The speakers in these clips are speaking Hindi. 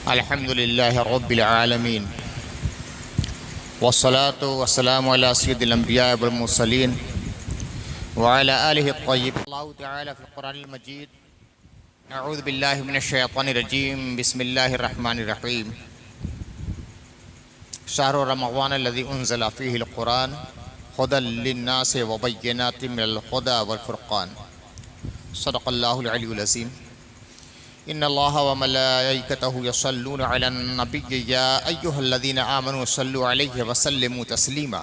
अल्हम्दुलिल्लाहि रब्बिल आलमीन वस्सलातु वस्सलामु अला सय्यिदिल अंबिया वल मुरसलीन व अला आलिहि अत्तय्यिबीन। अल्लाहु तआला फ़िल क़ुरानिल मजीद अऊज़ु बिल्लाहि मिनश शैतानिर रजीम बिस्मिल्लाहिर रहमानिर रहीम। शहरु रमज़ानिल्लज़ी उन्ज़िला फ़ीहिल क़ुरान हुदल लिन्नासि व बय्यिनातिम मिनल हुदा वल फ़ुरक़ान। सदक़ल्लाहुल अलियुल अज़ीम। इन्नल्लाहा व मलाइकतहु यसल्लूना अलन नबिय्यि या अय्युहल्लज़ीना आमनू सल्लु अलैहि व सल्लिमू तस्लीमा।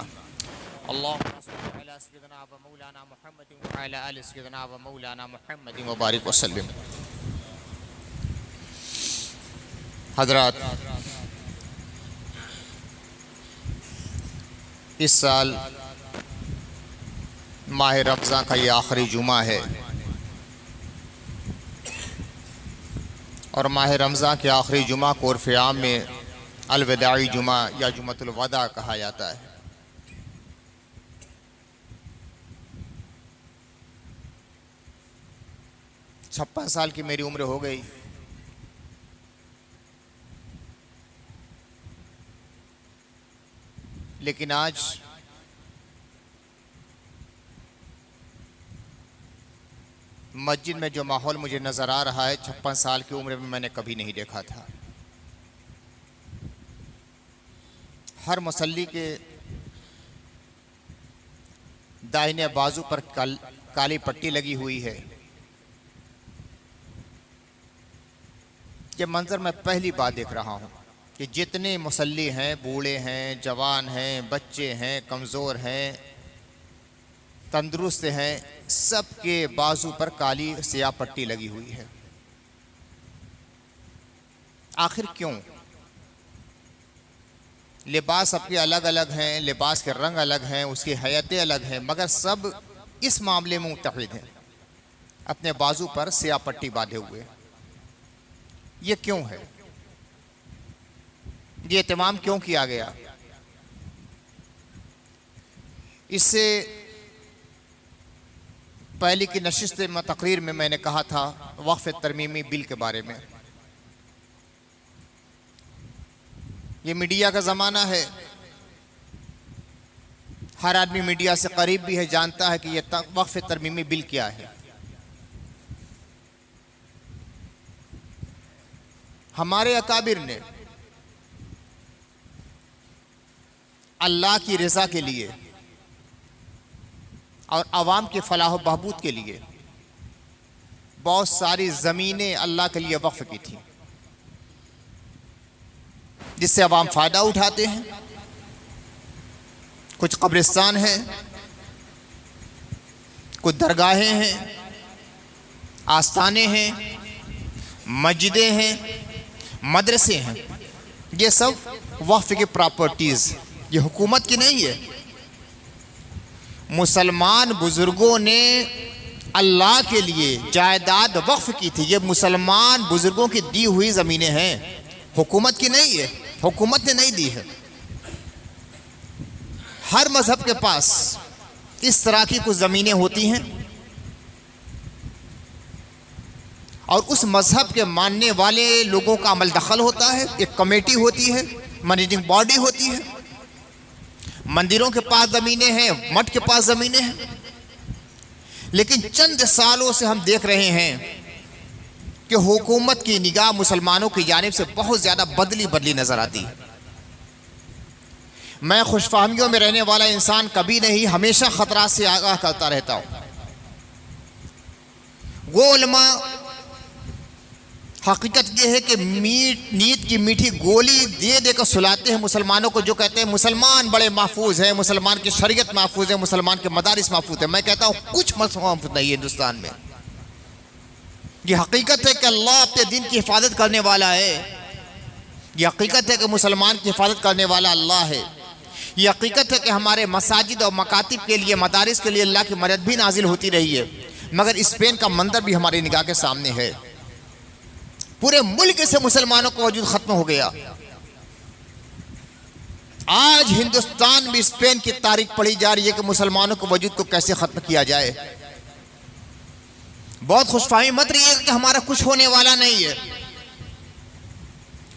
अल्लाहुम्मा सल्लि अला सय्यिदिना व मौलाना मुहम्मदिन व अला आलि सय्यिदिना व मौलाना मुहम्मदिन व बारिक व सल्लिम। हज़रात, इस साल माह रमज़ान का ये आखिरी जुमा है और माह रमज़ान के आखिरी जुमा को उर्फ़ आम में अलविदाई जुमा या जुमतुल वदा कहा जाता है। छप्पन साल की मेरी उम्र हो गई, लेकिन आज मस्जिद में जो माहौल मुझे नज़र आ रहा है 56 साल की उम्र में मैंने कभी नहीं देखा था। हर मुसल्ली के दाहिने बाजू पर काली पट्टी लगी हुई है। ये मंजर मैं पहली बार देख रहा हूँ कि जितने मुसल्ली हैं, बूढ़े हैं, जवान हैं, बच्चे हैं, कमज़ोर हैं, तंदुरुस्त हैं, सबके बाजू पर काली स्याह पट्टी लगी हुई है। आखिर क्यों? लिबास सबके अलग अलग हैं, लिबास के रंग अलग हैं, उसकी हैयतें अलग हैं, मगर सब इस मामले में मुत्तहिद हैं, अपने बाजू पर स्याह पट्टी बांधे हुए। ये क्यों है? ये एहतमाम क्यों किया गया? इससे पहले की नशिस्त में तकरीर में मैंने कहा था वक्फ तरमीमी बिल के बारे में। ये मीडिया का ज़माना है, हर आदमी मीडिया से करीब भी है, जानता है कि ये वक्फ तरमीमी बिल क्या है। हमारे अकाबिर ने अल्लाह की रज़ा के लिए और आवाम के फलाह व बहबूद के लिए बहुत सारी ज़मीनें अल्लाह के लिए वक्फ की थी, जिससे आवाम फ़ायदा उठाते हैं। कुछ कब्रिस्तान हैं, कुछ दरगाहें हैं, आस्थाने हैं, मस्जिदें हैं, मदरसे हैं। ये सब वक्फ की प्रॉपर्टीज़, ये हुकूमत की नहीं है। मुसलमान बुजुर्गों ने अल्लाह के लिए जायदाद वक्फ की थी। ये मुसलमान बुजुर्गों की दी हुई ज़मीनें हैं, हुकूमत की नहीं है, हुकूमत ने नहीं दी है। हर मज़हब के पास इस तरह की कुछ ज़मीनें होती हैं और उस मज़हब के मानने वाले लोगों का अमल दखल होता है। एक कमेटी होती है, मैनेजिंग बॉडी होती है। मंदिरों के पास ज़मीनें हैं, मठ के पास ज़मीनें हैं, लेकिन चंद सालों से हम देख रहे हैं कि हुकूमत की निगाह मुसलमानों की जानिब से बहुत ज़्यादा बदली बदली नज़र आती है। मैं खुशफहमियों में रहने वाला इंसान कभी नहीं, हमेशा ख़तरा से आगाह करता रहता हूँ। वो उलमा हकीकत ये है कि नीत की मीठी गोली दे देकर सुलाते हैं मुसलमानों को, जो कहते हैं मुसलमान बड़े महफूज हैं, मुसलमान की शरीयत महफूज है, मुसलमान के मदारिस महफूज है। मैं कहता हूँ कुछ महफूज नहीं है हिंदुस्तान में। ये हकीकत है कि अल्लाह अपने दिन की हिफाजत करने वाला है। ये हकीकत है कि मुसलमान की हिफाजत करने वाला अल्लाह है। ये हकीकत है कि हमारे मसाजिद और मकातिब के लिए, मदारिस के लिए अल्लाह की मदद भी नाजिल होती रही है। मगर स्पेन का मंजर भी हमारी निगाह के सामने है। पूरे मुल्क से मुसलमानों का वजूद खत्म हो गया। आज हिंदुस्तान में स्पेन की तारीख पढ़ी जा रही है कि मुसलमानों के वजूद को कैसे खत्म किया जाए। बहुत खुशफहमी मत रहिए कि हमारा कुछ होने वाला नहीं है।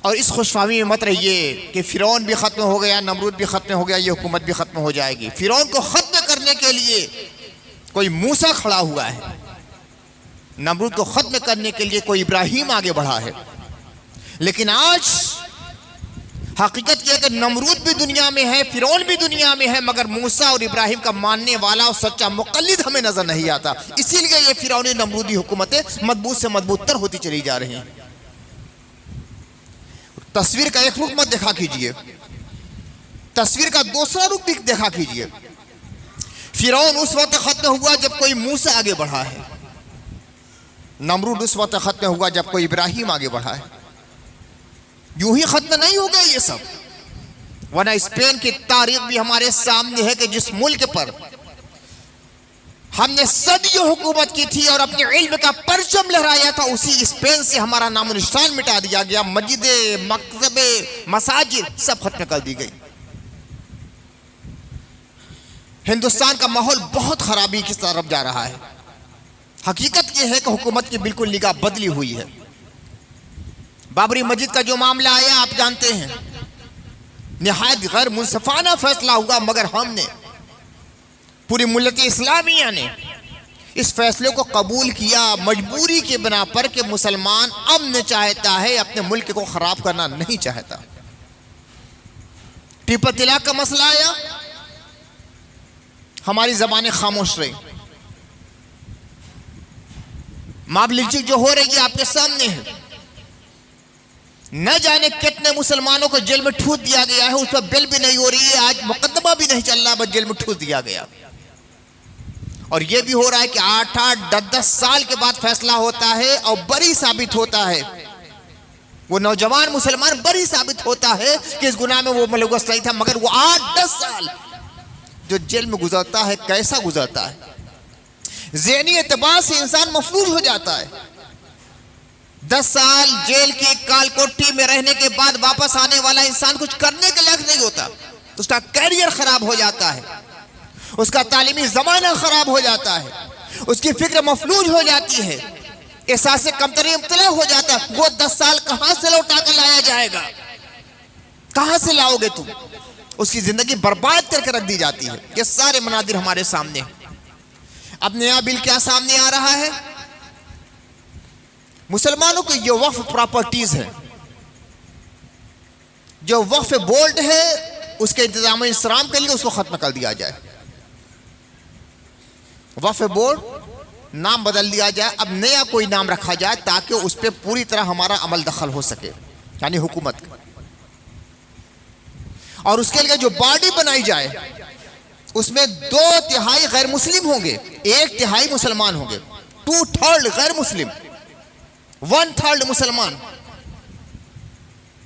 और इस खुशफहमी में मत रहिए कि फ़िरौन भी ख़त्म हो गया, नमरूद भी ख़त्म हो गया, ये हुकूमत भी ख़त्म हो जाएगी। फ़िरौन को ख़त्म करने के लिए कोई मूसा खड़ा हुआ है, नमरूद को ख़त्म करने के लिए कोई इब्राहिम आगे बढ़ा है। लेकिन आज हकीकत यह है कि नमरूद भी दुनिया में है, फ़िरौन भी दुनिया में है, मगर मूसा और इब्राहिम का मानने वाला और सच्चा मुक़ल्लिद हमें नज़र नहीं आता। इसीलिए ये फ़िरौनी नमरूदी हुकूमतें मजबूत से मजबूतर होती चली जा रही हैं। तस्वीर का एक रुख मत देखा कीजिए, तस्वीर का दूसरा रुख भी देखा कीजिए। फ़िरौन उस वक्त ख़त्म हुआ जब कोई मूसा आगे बढ़ा है, नमरूद उस वक्त ख़त्म हुआ जब कोई इब्राहिम आगे बढ़ा है। यूं ही ख़त्म नहीं हो गए ये सब, वरना स्पेन की तारीख भी हमारे सामने है कि जिस मुल्क पर हमने सदियों हुकूमत की थी और अपने इल्म का परचम लहराया था, उसी स्पेन से हमारा नामो निशान मिटा दिया गया। मस्जिदें, मकतबे, मसाजिद सब खत्म कर दी गई। हिंदुस्तान का माहौल बहुत खराबी की तरफ जा रहा है। हकीकत यह है कि हुकूमत की बिल्कुल निगाह बदली हुई है। बाबरी मस्जिद का जो मामला आया आप जानते हैं, निहायत गैर मुंसफाना फैसला हुआ, मगर हमने पूरी मुल्लत इस्लामिया ने इस फैसले को कबूल किया मजबूरी के बिना पर कि मुसलमान अमन चाहता है, अपने मुल्क को खराब करना नहीं चाहता। ट्रिपल तलाक का मसला आया, हमारी जबानें खामोश रही। माब लिंचिंग जो हो रही है आपके सामने है, न जाने कितने मुसलमानों को जेल में ठूस दिया गया है, उस पर बेल भी नहीं हो रही है, आज मुकदमा भी नहीं चल रहा, बस जेल में ठूस दिया गया। और यह भी हो रहा है कि 8-8, 10-10 साल के बाद फैसला होता है और बरी साबित होता है, वो नौजवान मुसलमान बरी साबित होता है कि इस गुनाह में वो मुलव्वस नहीं था, मगर वो 8-10 साल जो जेल में गुजरता है कैसा गुजरता है। ज़हनी एतबार से इंसान मफलूज हो जाता है। 10 साल जेल की कालकोठी में रहने के बाद वापस आने वाला इंसान कुछ करने के लायक नहीं होता, उसका कैरियर खराब हो जाता है, उसका तालीमी ज़माना खराब हो जाता है, उसकी फिक्र मफलूज हो जाती है, एहसास से कमतरी इब्तला हो जाता है। वो 10 साल कहां से लौटा कर लाया जाएगा, कहां से लाओगे तुम? उसकी जिंदगी बर्बाद करके रख दी जाती है। ये सारे मनादिर हमारे सामने। अब नया बिल क्या सामने आ रहा है? मुसलमानों को ये वक्फ प्रॉपर्टीज है, जो वक्फ बोर्ड है उसके इंतजाम इंतजाम के लिए उसको खत्म कर दिया जाए। वक्फ बोर्ड नाम बदल दिया जाए, अब नया कोई नाम रखा जाए ताकि उस पर पूरी तरह हमारा अमल दखल हो सके, यानी हुकूमत का। और उसके लिए जो बॉडी बनाई जाए उसमें 2/3 गैर मुस्लिम होंगे, 1/3 मुसलमान होंगे, 2/3 गैर मुस्लिम, 1/3 मुसलमान।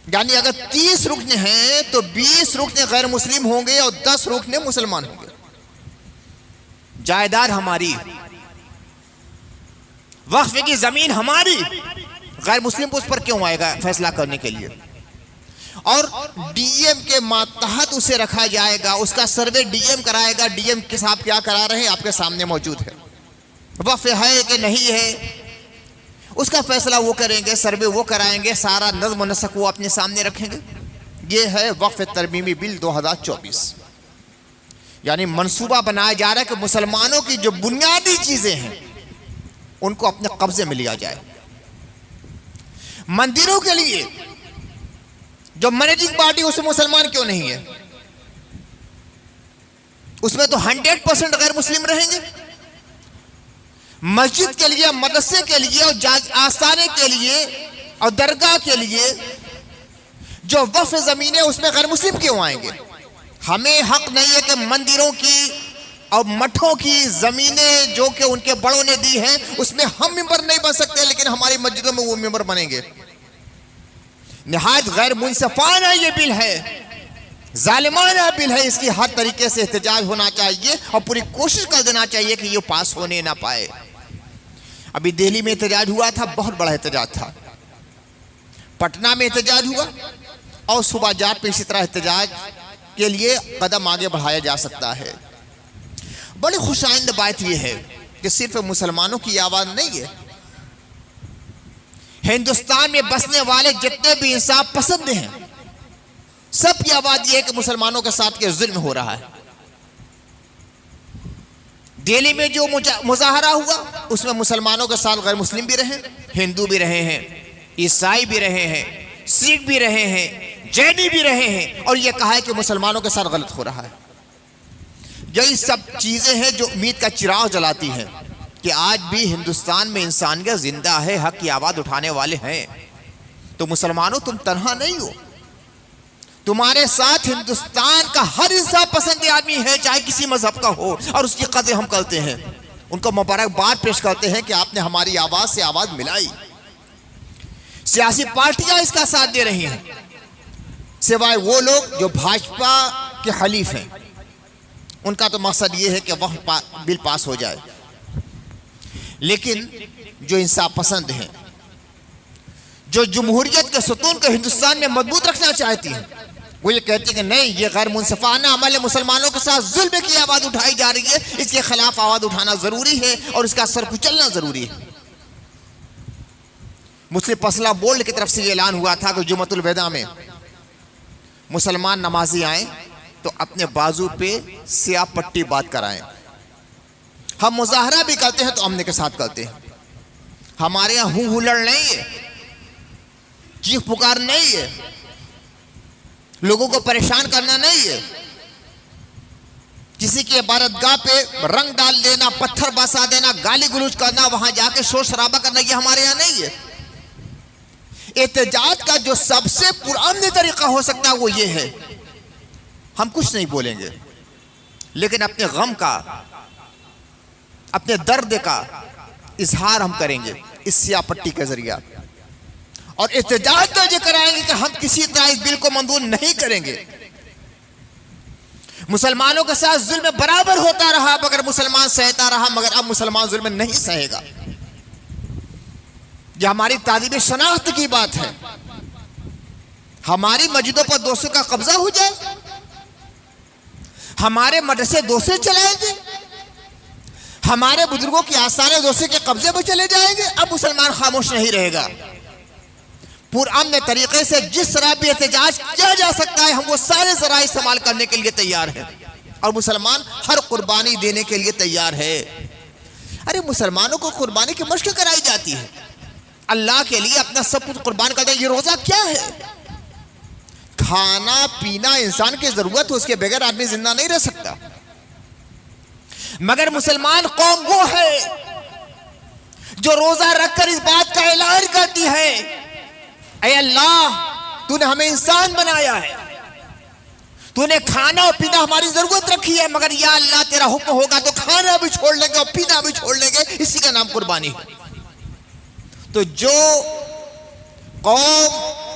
यानी अगर 30 रुकने हैं तो 20 रुकने गैर मुस्लिम होंगे और 10 रुकने मुसलमान होंगे। जायदाद हमारी, वक्फ की जमीन हमारी, गैर मुस्लिम को उस पर क्यों आएगा फैसला करने के लिए? और डीएम के मातहत उसे रखा जाएगा, उसका सर्वे डीएम कराएगा। डीएम के साहब क्या करा रहे हैं आपके सामने मौजूद है। वक्फ है कि नहीं है उसका फैसला वो करेंगे, सर्वे वो कराएंगे, सारा नज़्म व नस्क वो अपने सामने रखेंगे। ये है वक्फ तरमीमी बिल 2024। यानी मंसूबा बनाया जा रहा है कि मुसलमानों की जो बुनियादी चीजें हैं उनको अपने कब्जे में लिया जाए। मंदिरों के लिए जो मैनेजिंग पार्टी उसमें मुसलमान क्यों नहीं है? उसमें तो 100% गैर मुस्लिम रहेंगे। मस्जिद के लिए, मदरसे के लिए और आस्थाने के लिए और दरगाह के लिए जो वक्फ जमीन है उसमें गैर मुस्लिम क्यों आएंगे? हमें हक नहीं है कि मंदिरों की और मठों की जमीनें जो कि उनके बड़ों ने दी हैं उसमें हम मेंबर नहीं बन सकते, लेकिन हमारी मस्जिदों में वो मेंबर बनेंगे। निहायत गैर मुंसफाना ये बिल है, जालिमाना बिल है। इसकी हर तरीके से एहतजाज होना चाहिए और पूरी कोशिश कर देना चाहिए कि ये पास होने ना पाए। अभी दिल्ली में एहतजाज हुआ था, बहुत बड़ा एहतजाज था। पटना में एहतजाज हुआ और सुबह जाट पे इसी तरह एहतजाज के लिए कदम आगे बढ़ाया जा सकता है। बड़ी खुशाइंद बात यह है कि सिर्फ मुसलमानों की आवाज़ नहीं है, हिंदुस्तान में बसने वाले जितने भी इंसाफ पसंद हैं, सबकी आवाज यह है कि मुसलमानों के साथ के जुल्म हो रहा है। दिल्ली में जो मुजाहरा हुआ उसमें मुसलमानों के साथ गैर मुस्लिम भी रहे, हिंदू भी रहे हैं, ईसाई भी रहे हैं, सिख भी रहे हैं, जैनी भी रहे हैं, और यह कहा है कि मुसलमानों के साथ गलत हो रहा है। यही सब चीजें हैं जो उम्मीद का चिराग जलाती हैं कि आज भी हिंदुस्तान में इंसानियत जिंदा है, हक की आवाज उठाने वाले हैं। तो मुसलमानों, तुम तन्हा नहीं हो, तुम्हारे साथ हिंदुस्तान का हर इंसान पसंद आदमी है, चाहे किसी मजहब का हो, और उसकी कदर हम करते हैं। उनको मुबारकबाद पेश करते हैं कि आपने हमारी आवाज से आवाज मिलाई। सियासी पार्टियां इसका साथ दे रही हैं, सिवाय वो लोग जो भाजपा के हलीफ हैं। उनका तो मकसद ये है कि वह बिल पास हो जाए। लेकिन जो इंसाफ पसंद हैं, जो जमहूरियत के सुतून को हिंदुस्तान में मजबूत रखना चाहती हैं, वो ये कहती है कि नहीं, ये गैर मुनसिफाना अमल है, मुसलमानों के साथ जुल्म की आवाज उठाई जा रही है, इसके खिलाफ आवाज उठाना जरूरी है और इसका सर कुचलना जरूरी है। मुस्लिम फैसला बोर्ड की तरफ से ये ऐलान हुआ था कि जुमतुल विदा में मुसलमान नमाजी आए तो अपने बाजू पे स्याह पट्टी बात कराएं। हम मुजाहरा भी करते हैं तो अमन के साथ करते हैं। हमारे यहाँ हूँ हुल्लड़ नहीं है, चीख पुकार नहीं है, लोगों को परेशान करना नहीं है, किसी की इबादतगाह पे रंग डाल देना, पत्थर बरसा देना, गाली गलौज करना, वहां जाके शोर शराबा करना, ये हमारे यहाँ नहीं है। एहतजाज का जो सबसे पुराना तरीका हो सकता है वो ये है, हम कुछ नहीं बोलेंगे लेकिन अपने गम का, अपने दर्द का इजहार हम करेंगे इस स्याह पट्टी के जरिए, और एहतजाज दर्ज कराएंगे कि हम किसी तरह इस बिल को मंजूर नहीं करेंगे। मुसलमानों के साथ जुल्म बराबर होता रहा मगर मुसलमान सहता रहा, मगर अब मुसलमान जुल्म नहीं सहेगा। यह हमारी तालीम शनाख्त की बात है। हमारी मस्जिदों पर दोस्तों का कब्जा हो जाए, हमारे मदरसे दोस्त चलाएंगे, हमारे बुजुर्गों की आस्थानें दोस्त के कब्जे में चले जाएंगे। अब मुसलमान खामोश नहीं रहेगा। पुरअमन तरीके से जिस तरह भी एहतजाज किया जा सकता है, हम वो सारे जराए इस्तेमाल करने के लिए तैयार हैं, और मुसलमान हर कुर्बानी देने के लिए तैयार है। अरे मुसलमानों को कुर्बानी की मशक कराई जाती है, अल्लाह के लिए अपना सब कुछ कुर्बान कर दें। ये रोजा क्या है? खाना पीना इंसान की जरूरत है, उसके बगैर आदमी जिंदा नहीं रह सकता। मगर मुसलमान कौम वो है जो रोजा रखकर इस बात का ऐलान करती है, ऐ अल्लाह, तूने हमें इंसान बनाया है, तूने खाना और पीना हमारी जरूरत रखी है, मगर या अल्लाह तेरा हुक्म होगा तो खाना भी छोड़ लेंगे और पीना भी छोड़ लेंगे। इसी का नाम कुर्बानी है। तो जो कौम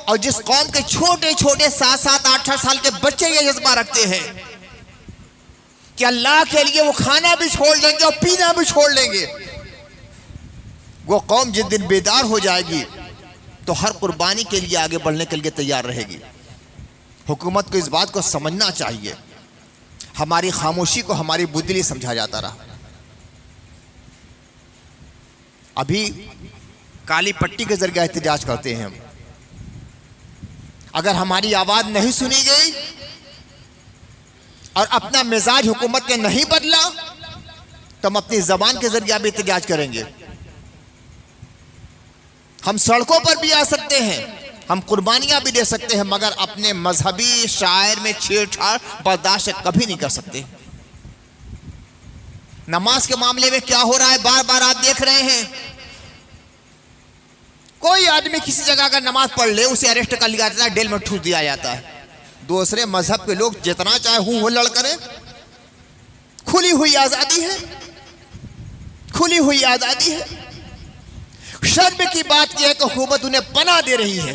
और जिस कौम के छोटे छोटे 7-7, 8-8 साल के बच्चे ये जज्बा रखते हैं कि अल्लाह के लिए वो खाना भी छोड़ लेंगे और पीना भी छोड़ लेंगे, वो कौम जिस दिन बेदार हो जाएगी तो हर कुर्बानी के लिए आगे बढ़ने के लिए तैयार रहेगी। हुकूमत को इस बात को समझना चाहिए। हमारी खामोशी को हमारी बुद्धि समझा जाता रहा। अभी काली पट्टी के जरिए एहतजाज करते हैं हम। अगर हमारी आवाज नहीं सुनी गई और अपना मिजाज हुकूमत ने नहीं बदला तो हम अपनी जबान के जरिए भी एहतजाज करेंगे। हम सड़कों पर भी आ सकते हैं, हम कुर्बानियां भी दे सकते हैं, मगर अपने मजहबी शायर में छेड़छाड़ बर्दाश्त कभी नहीं कर सकते। नमाज के मामले में क्या हो रहा है, बार बार आप देख रहे हैं। कोई आदमी किसी जगह अगर नमाज पढ़ ले, उसे अरेस्ट कर लिया जाता है, जेल में ठूस दिया जाता है। दूसरे मजहब के लोग जितना चाहे हूं हुल्लड़ करें, खुली हुई आजादी है, खुली हुई आजादी है। शर्म की बात यह है कि हुकूमत उन्हें पनाह दे रही है।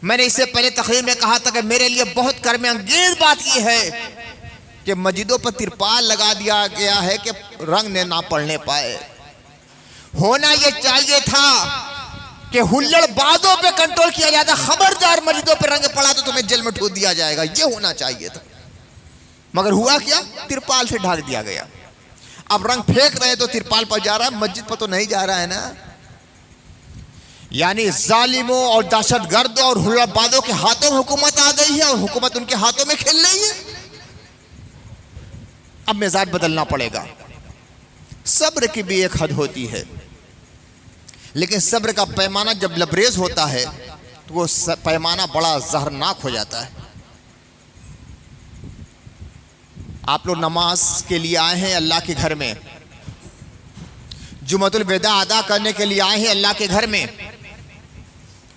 मैंने इससे पहले तकरीर में कहा था कि मेरे लिए बहुत कर्म अंगेज बात यह है कि मस्जिदों पर तिरपाल लगा दिया गया है कि रंग ने ना पढ़ने पाए। होना यह चाहिए था कि हुल्लड़बाजों पे कंट्रोल किया जाता। खबरदार मस्जिदों पे रंग पड़ा तो तुम्हें जेल में ठूस दिया जाएगा, ये होना चाहिए था। मगर हुआ क्या? तिरपाल से ढक दिया गया। अब रंग फेंक रहे तो तिरपाल पर जा रहा है, मस्जिद पर तो नहीं जा रहा है ना। यानी जालिमों और दहशतगर्दों और हुल्लड़बाजों के हाथों में हुकूमत आ गई है और हुकूमत उनके हाथों में खेल रही है। अब मिजाज बदलना पड़ेगा। सब्र की भी एक हद होती है, लेकिन सब्र का पैमाना जब लबरेज होता है तो वो पैमाना बड़ा जहरनाक हो जाता है। आप लोग नमाज के लिए आए हैं अल्लाह के घर में, जुमतुल विदा अदा करने के लिए आए हैं अल्लाह के घर में,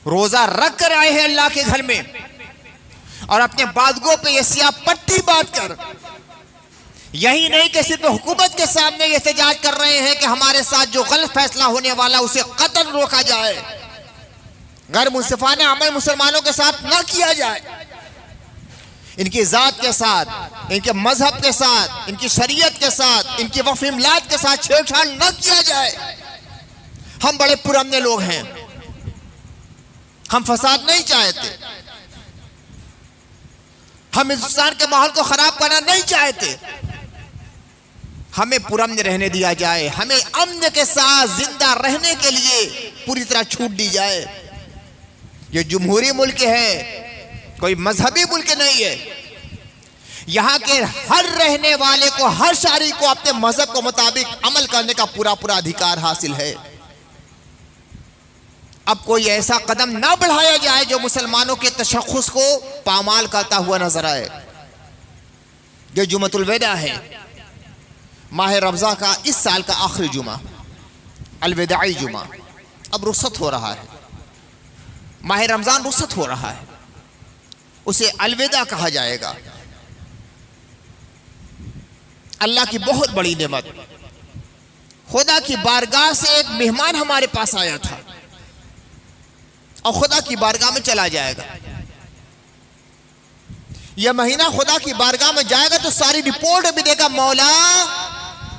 रोजा रख कर आए हैं अल्लाह के घर में, और अपने बादगों पे ये सियाह पट्टी बांध कर यही नहीं कि सिर्फ हुकूमत के सामने ये एहतजाज कर रहे हैं कि हमारे साथ जो गलत फैसला होने वाला उसे कत्ल रोका जाए, गैर मुंसिफाना अमल मुसलमानों के साथ ना किया जाए, इनकी जात के साथ, इनके मजहब के साथ, इनकी शरीयत के साथ, इनकी वक्फ इमलाद के साथ छेड़छाड़ न किया जाए। हम बड़े पुरअमन लोग हैं, हम फसाद नहीं चाहते, हम हिंदुस्तान के माहौल को खराब करना नहीं चाहते, हमें पुरअमन रहने दिया जाए, हमें अमन के साथ जिंदा रहने के लिए पूरी तरह छूट दी जाए। ये जमहूरी मुल्क है, कोई मजहबी मुल्क नहीं है। यहां के हर रहने वाले को, हर शहरी को अपने मजहब के मुताबिक अमल करने का पूरा पूरा अधिकार हासिल है। अब कोई ऐसा कदम ना बढ़ाया जाए जो मुसलमानों के तशख्खुस को पामाल करता हुआ नजर आए। जो जुमतुल विदा है, माह रमज़ान का इस साल का आखिरी जुमा, अलविदाई जुमा, अब रुखसत हो रहा है। माह रमज़ान रुखसत हो रहा है, उसे अलविदा कहा जाएगा। अल्लाह की बहुत बड़ी नेमत, खुदा की बारगाह से एक मेहमान हमारे पास आया था और खुदा की बारगाह में चला जाएगा। यह महीना खुदा की बारगाह में जाएगा तो सारी रिपोर्ट भी देगा, मौला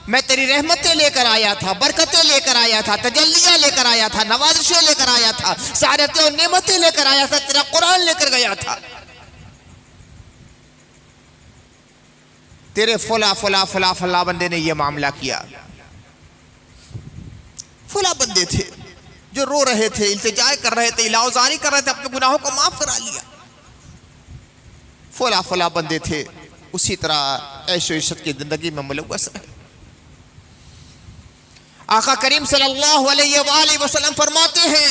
मैं तेरी रहमतें लेकर आया था, बरकतें लेकर आया था, तजल्लियां लेकर आया था, नवाजिशें लेकर आया था, सारतें और नेमतें लेकर आया था, तेरा कुरान लेकर गया था, तेरे फला फला फला फला बंदे ने यह मामला किया। फला बंदे थे जो रो रहे थे, इल्तिजा कर रहे थे, इलाउजारी कर रहे थे, अपने गुनाहों को माफ करा लिया। फला फला बंदे थे, उसी तरह ऐशो इश्क़ की जिंदगी में मुलव्वस है। आका करीम सल्लल्लाहु अलैहि वसल्लम फरमाते हैं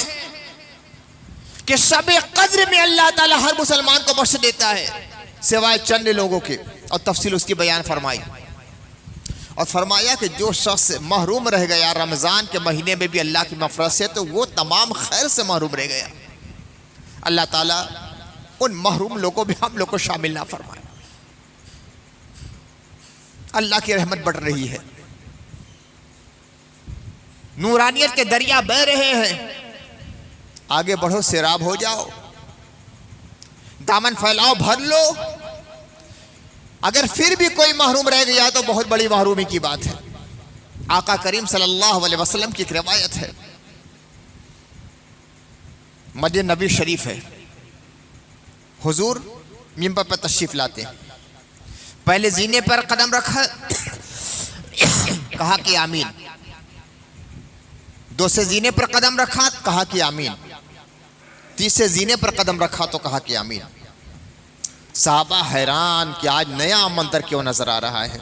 कि शब कद्र में अल्लाह ताला हर मुसलमान को बख्श देता है सिवाय चंद लोगों के, और तफसील उसकी बयान फरमाई और फरमाया कि जो शख्स महरूम रह गया रमज़ान के महीने में भी अल्लाह की मग़फ़िरत से, तो वो तमाम खैर से महरूम रह गया। अल्लाह ताला उन महरूम लोगों में हम लोग को शामिल ना फरमाए। अल्लाह की रहमत बढ़ रही है, नूरानियत के दरिया बह रहे हैं। आगे बढ़ो, सैराब हो जाओ, दामन फैलाओ, भर लो। अगर फिर भी कोई महरूम रह गया तो बहुत बड़ी महरूमी की बात है। आका करीम सल्लल्लाहु अलैहि वसल्लम की एक रिवायत है, मस्जिद नबी शरीफ है, हुजूर मिंबर पर तशरीफ लाते हैं, पहले जीने पर कदम रखा, कहा कि आमीन। दूसरे जीने पर कदम रखा, कहा कि आमीन। तीसरे जीने पर कदम रखा तो कहा कि आमीन। साहबा हैरान कि आज नया मंतर क्यों नजर आ रहा है।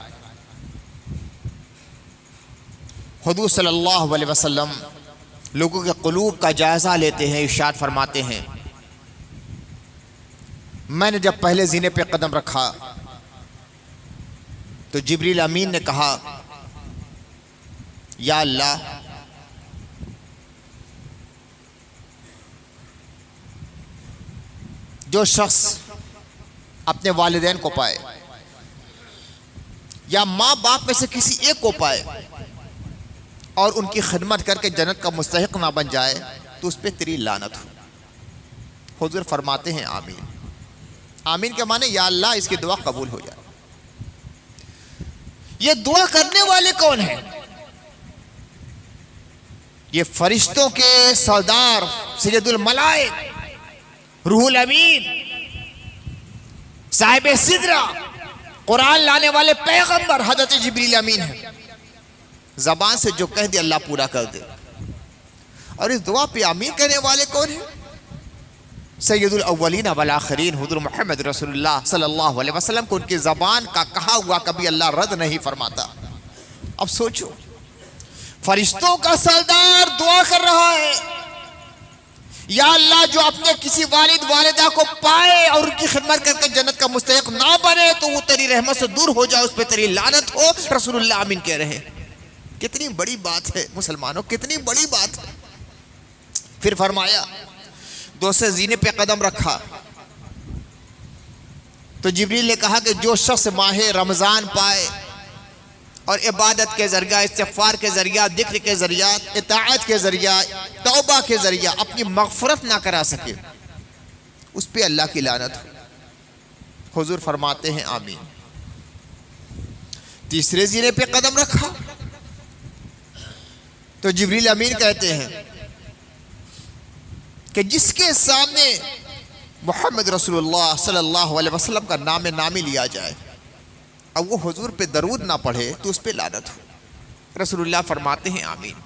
हुजूर सल्लल्लाहु अलैहि वसल्लम लोगों के क़ुलूब का जायजा लेते हैं, इरशाद फरमाते हैं, मैंने जब पहले जीने पे कदम रखा तो जिब्रील अमीन ने कहा, या अल्लाह, जो शख्स अपने वालिदैन को पाए या माँ बाप में से किसी एक को पाए और उनकी खिदमत करके जन्नत का मुस्तहिक ना बन जाए तो उस पर तेरी लानत हो। हुजूर फरमाते हैं आमीन। आमीन के माने या अल्लाह इसकी दुआ कबूल हो जाए। ये दुआ करने वाले कौन हैं? ये फरिश्तों के सरदार सैयदुल मलाइक रूहुल अमीन, साहिब सिदरा, कुरान लाने वाले पैगंबर हजरत जिब्रील अमीन है। जबान से जो कह दे अल्लाह पूरा कर दे। और इस दुआ पे आमीन कहने वाले कौन है? सैयदुल अव्वलीन वल आखिरीन हुज़ूर मोहम्मद रसूलुल्लाह सल्लल्लाहु अलैहि वसल्लम को उनकी ज़बान का कहा हुआ कभी अल्लाह रद्द नहीं फरमाता। अब सोचो, फरिश्तों का सरदार दुआ कर रहा है, या अल्लाह जो अपने किसी वालिद वालिदा को पाए और उनकी खिदमत करके जन्नत का मुस्तहिक ना बने तो वो तेरी रहमत से दूर हो जाए, उस पर तेरी लानत हो। रसूलुल्लाह आमीन कह रहे हैं। कितनी बड़ी बात है मुसलमानों, कितनी बड़ी बात है। फिर फरमाया, दूसरे जीने पे कदम रखा तो जिब्रील ने कहा कि जो शख्स माह रमज़ान पाए और इबादत के ज़रिया, इस्तिग़फ़ार के ज़रिया, जिक्र के ज़रिया, इताअत के ज़रिया, तौबा के ज़रिया अपनी मग़फ़िरत ना करा सके, उस पे अल्लाह की लानत हो। हुज़ूर फरमाते हैं आमीन। तीसरे ज़ीने पे कदम रखा तो जिब्रील अमीन कहते हैं कि जिसके सामने मोहम्मद रसूलुल्लाह सल्लल्लाहु अलैहि वसल्लम का नाम नामी लिया जाए, अब वो हुजूर पे दरूद ना पढ़े तो उस पे लानत हो। रसूलुल्लाह फरमाते हैं आमीन।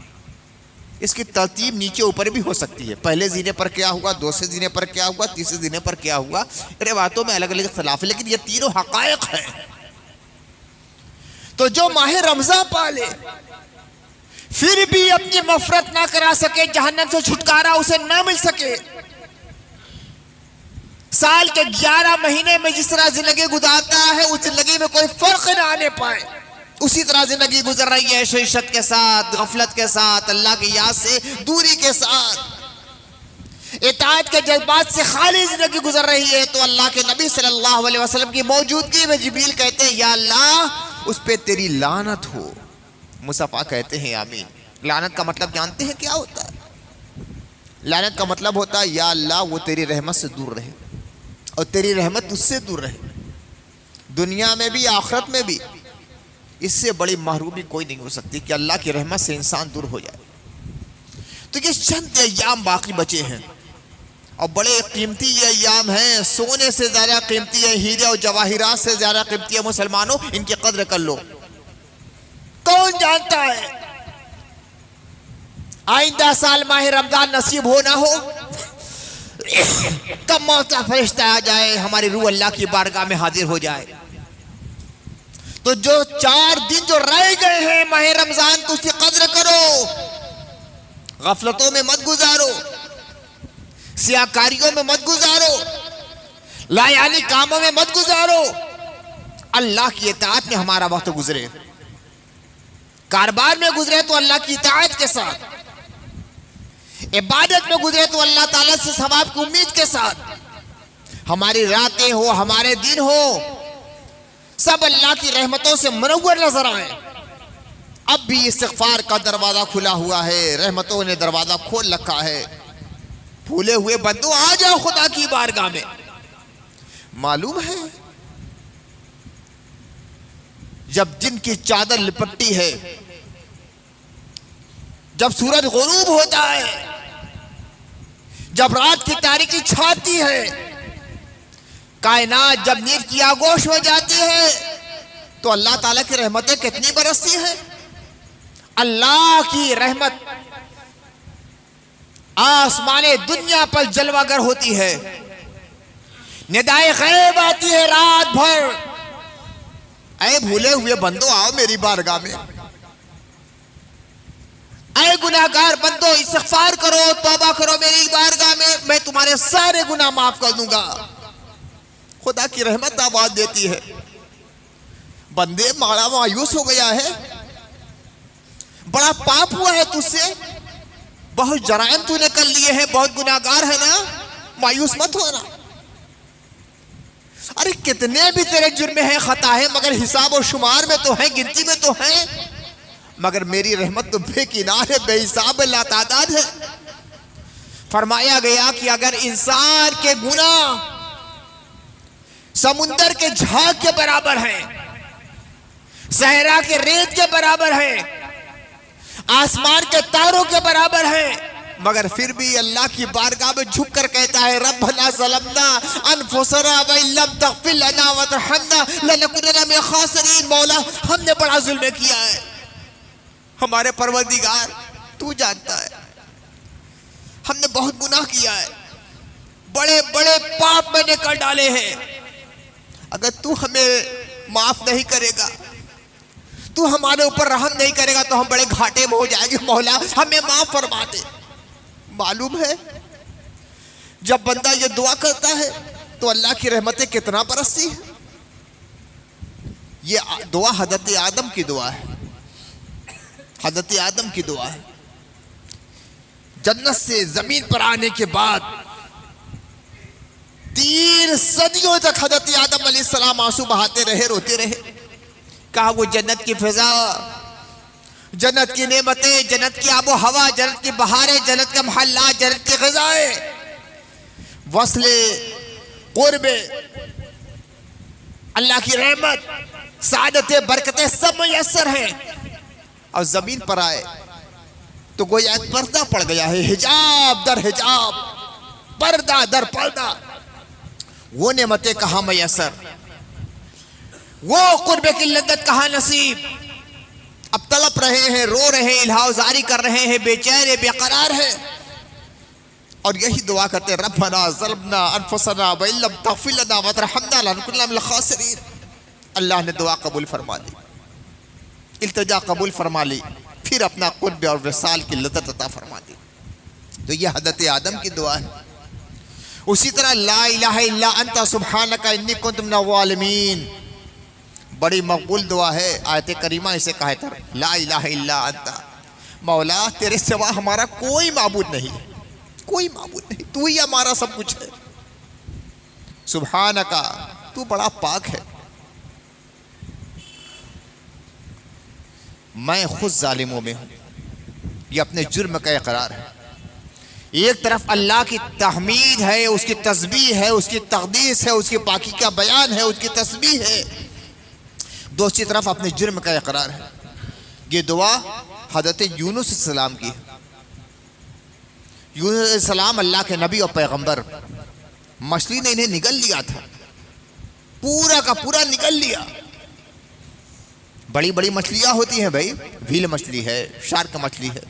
इसकी तरतीब नीचे ऊपर भी हो सकती है, पहले जीने पर क्या हुआ, दूसरे जीने पर क्या हुआ, तीसरे जीने पर क्या हुआ, रिवायतों में अलग अलग इख्तिलाफ है, लेकिन ये तीनों हकायक है। तो जो माह रमज़ान पाले फिर भी अपनी मफरत ना करा सके, जहन्नम से छुटकारा उसे ना मिल सके, साल के 11 महीने में जिस तरह जिंदगी गुजारता है उस जिंदगी में कोई फर्क ना आने पाए, उसी तरह जिंदगी गुजर रही है शरीशत के साथ, गफलत के साथ, अल्लाह की याद से दूरी के साथ, इताअत के जज्बात से खाली जिंदगी गुजर रही है। तो अल्लाह के नबी सल्लल्लाहु अलैहि वसल्लम की मौजूदगी में जिब्रील कहते हैं, या अल्लाह उस पे तेरी लानत हो। मुसफ़ा कहते हैं आमीन। लानत का मतलब जानते हैं क्या होता है? लानत का मतलब होता है, या अल्लाह वो तेरी रहमत से दूर रहे और तेरी रहमत उससे दूर रहे, दुनिया में भी आखिरत में भी। इससे बड़ी महरूमी कोई नहीं हो सकती कि अल्लाह की रहमत से इंसान दूर हो जाए। तो ये चंद अय्याम बाकी बचे हैं और बड़े कीमती ये अय्याम हैं, सोने से ज़्यादा कीमती है, हीरे और जवाहिरात से ज़्यादा कीमती है। मुसलमानों, इनकी कद्र कर लो। कौन जानता है आइंदा साल माह रमजान नसीब हो ना हो, कब मौत का फरिश्ता आ जाए, हमारी रूह अल्लाह की बारगाह में हाजिर हो जाए। तो जो 4 दिन जो रह गए हैं माह रमजान को, उसकी कद्र करो, गफलतों में मत गुजारो, सियाकारियों में मत गुजारो, लायानी कामों में मत गुजारो। अल्लाह की इताअत में हमारा वक्त गुजरे, कारोबार में गुजरे तो अल्लाह की इताअत के साथ, इबादत में गुजरे तो अल्लाह ताला से सवाब की उम्मीद के साथ। हमारी रातें हो, हमारे दिन हो, सब अल्लाह की रहमतों से मुनव्वर नजर आए। अब भी इस्तिग़फ़ार का दरवाजा खुला हुआ है, रहमतों ने दरवाजा खोल रखा है। भूले हुए बंदो, आ जाओ खुदा की बारगाह में। मालूम है जब दिन की चादर लिपटती है, जब सूरज गुरूब होता है, जब रात की तारीकी छाती है, कायनात जब नींद की आगोश हो जाती है, तो अल्लाह ताला की रहमतें कितनी बरसती हैं। अल्लाह की रहमत आसमाने दुनिया पर जलवागर होती है, निदाए गैब आती है रात भर। ऐ भूले हुए बंदो, आओ मेरी बारगाह में। ऐ गुनाहगार बंदो, इस्तिग़फ़ार करो, तौबा करो मेरी बारगाह में, मैं तुम्हारे सारे गुनाह माफ कर दूंगा। खुदा की रहमत आवाज देती है, बंदे मारा मायूस हो गया है, बड़ा पाप हुआ है तुझसे, बहुत जराइम तूने कर लिए हैं, बहुत गुनाहगार है ना, मायूस मत होना। अरे कितने भी तेरे जुर्म है, खता है, मगर हिसाब और शुमार में तो है, गिनती में तो है, मगर मेरी रहमत तो बेकिनार है, बेहिसाब लातादाद है। फरमाया गया कि अगर इंसान के गुनाह समुंदर के झाग के बराबर हैं, सहरा के रेत के बराबर हैं, आसमान के तारों के बराबर हैं, मगर फिर भी अल्लाह की बारगाह में झुक कर कहता है, रब्बना ज़लमना अनफुसना व इल्लम तग़फिर लना व तरहमना लनकुनन्ना मिनल खासिरीन। मौला, हमने बड़ा जुल्म किया है, हमारे परवरदिगार तू जानता है, हमने बहुत गुनाह किया है, बड़े बड़े पाप मैंने कर डाले हैं। अगर तू हमें माफ नहीं करेगा, तू हमारे ऊपर रहम नहीं करेगा तो हम बड़े घाटे में हो जाएंगे। मौला हमें माफ फरमा दे। मालूम है जब बंदा ये दुआ करता है तो अल्लाह की रहमतें कितना बरसती है। ये दुआ हज़रत आदम की दुआ है, हज़रत आदम की दुआ है। जन्नत से जमीन पर आने के बाद 3 सदियों तक हज़रत आदम अलैहिस्सलाम आंसू बहाते रहे, रोते रहे। कहा वो जन्नत की फिजा, जन्नत की नेमतें, जन्नत की आबो हवा, जन्नत की बहारें, जन्नत के महल्ला, जन्नत की ग़िज़ाएं, वस्ले क़ुर्बे, अल्लाह की रहमत, सादतें, बरकतें सब मुयस्सर हैं। और जमीन पर आए तो गोया एक पर्दा पड़ गया है, हिजाब दर हिजाब, पर्दा दर पर्दा। वो नेमतें कहाँ मुयस्सर, वो क़ुर्बे की लज्जत कहाँ नसीब। अब तड़प रहे हैं, रो रहे हैं, इल्हा जारी कर रहे हैं, बेचैन बेकरार है। और यही दुआ करते रब्बना ज़लमना अनफुसना व इल्लम तग़फिर लना व तरहमना लनकुन्ना मिनल ख़ासिरीन। अल्लाह ने दुआ कबूल फरमा ली, इल्तिजा कबूल फरमा ली, फिर अपना क़ुर्ब और विसाल की लज़्ज़त अता फरमा दी। तो ये हज़रत आदम की दुआ है। उसी तरह ला इलाहा इल्ला अंता सुब्हानका इन्नी कुन्तु मिनज़ ज़ालिमीन, बड़ी मकबूल दुआ है। आयत करीमा इसे कहा था, ला इलाहा इल्ला अंता, मौला तेरे सिवा हमारा कोई माबूद नहीं, कोई माबूद नहीं, तू ही हमारा सब कुछ है। सुब्हानका, तू बड़ा पाक है, मैं खुद जालिमों में हूं। ये अपने जुर्म का इकरार है। एक तरफ अल्लाह की तहमीद है, उसकी तस्बीह है, उसकी तक़दीस है, उसकी पाकी का बयान है, उसकी तस्बीह है। दूसरी तरफ अपने जुर्म का इकरार है। ये दुआ हज़रत यूनुस अलैहिस्सलाम की है। यूनुस अलैहिस्सलाम अल्लाह के नबी और पैगंबर, मछली ने इन्हें निगल लिया था, पूरा का पूरा निगल लिया। बड़ी बड़ी मछलियां होती हैं भाई, व्हील मछली है, शार्क मछली है।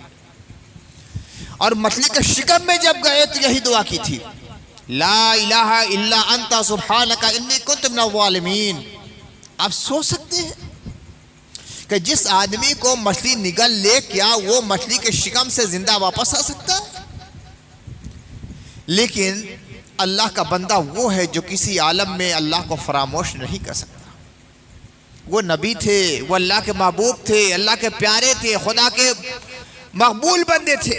और मछली के शिकम में जब गए तो यही दुआ की थी, ला इलाहा इल्ला अंता सुब्हानका इन्नी कुन्तु मिनज़ ज़ालिमीन। आप सोच सकते हैं कि जिस आदमी को मछली निगल ले, क्या वो मछली के शिकम से जिंदा वापस आ सकता है? लेकिन अल्लाह का बंदा वो है जो किसी आलम में अल्लाह को फरामोश नहीं कर सकता। वो नबी थे, वो अल्लाह के महबूब थे, अल्लाह के प्यारे थे, खुदा के मकबूल बंदे थे।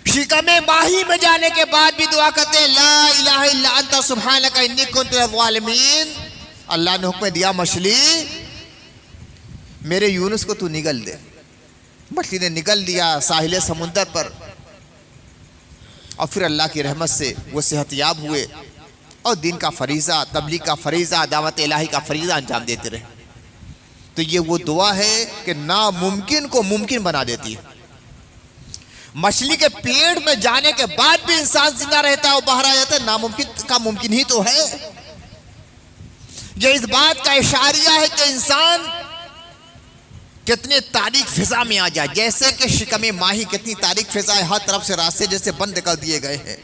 शिकमे माही में जाने के बाद भी दुआ करते ला इलाहा इल्ला अंता सुब्हानका इन्नी कुन्तु मिनज़ ज़ालिमीन। अल्लाह ने हुक्म दिया, मछली मेरे यूनुस को तू निगल दे। मछली ने निगल दिया साहिल समुंदर पर, और फिर अल्लाह की रहमत से वो सेहतयाब हुए और दीन का फरीज़ा, तबलीग का फरीज़ा, दावत इलाही का फरीज़ा अंजाम देते रहे। तो ये वो दुआ है कि नामुमकिन को मुमकिन बना देती है। मछली के पेट में जाने के बाद भी इंसान जिंदा रहता है और बाहर आ जाता है, नामुमकिन का मुमकिन ही तो है। ये इस बात का इशारा है कि इंसान कितने तारीख फिजा में आ जाए। जैसे कि शिकमे माही कितनी तारीख फिजा है, हर तरफ से रास्ते जैसे बंद कर दिए गए हैं।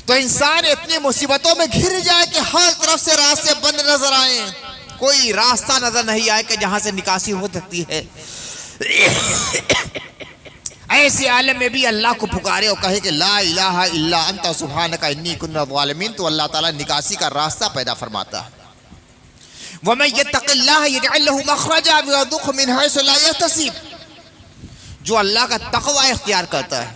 तो इंसान इतनी मुसीबतों में घिर जाए कि हर तरफ से रास्ते बंद नजर आए, कोई रास्ता नजर नहीं आए कि जहां से निकासी हो सकती है। ऐसे आलम में भी अल्लाह को पुकारे और कहे कि ला इलाहा इल्ला अंता सुब्हानका इन्नी कुन्तु मिनज़ ज़ालिमीन, तो अल्लाह ताला निकासी का रास्ता पैदा फरमाता है। वमन यत्तक़िल्लाह यजअल लहू मख़रजा व यरज़ुक़हु मिन हैसु ला यहतसिब। जो अल्लाह का तक़वा इख्तियार करता है,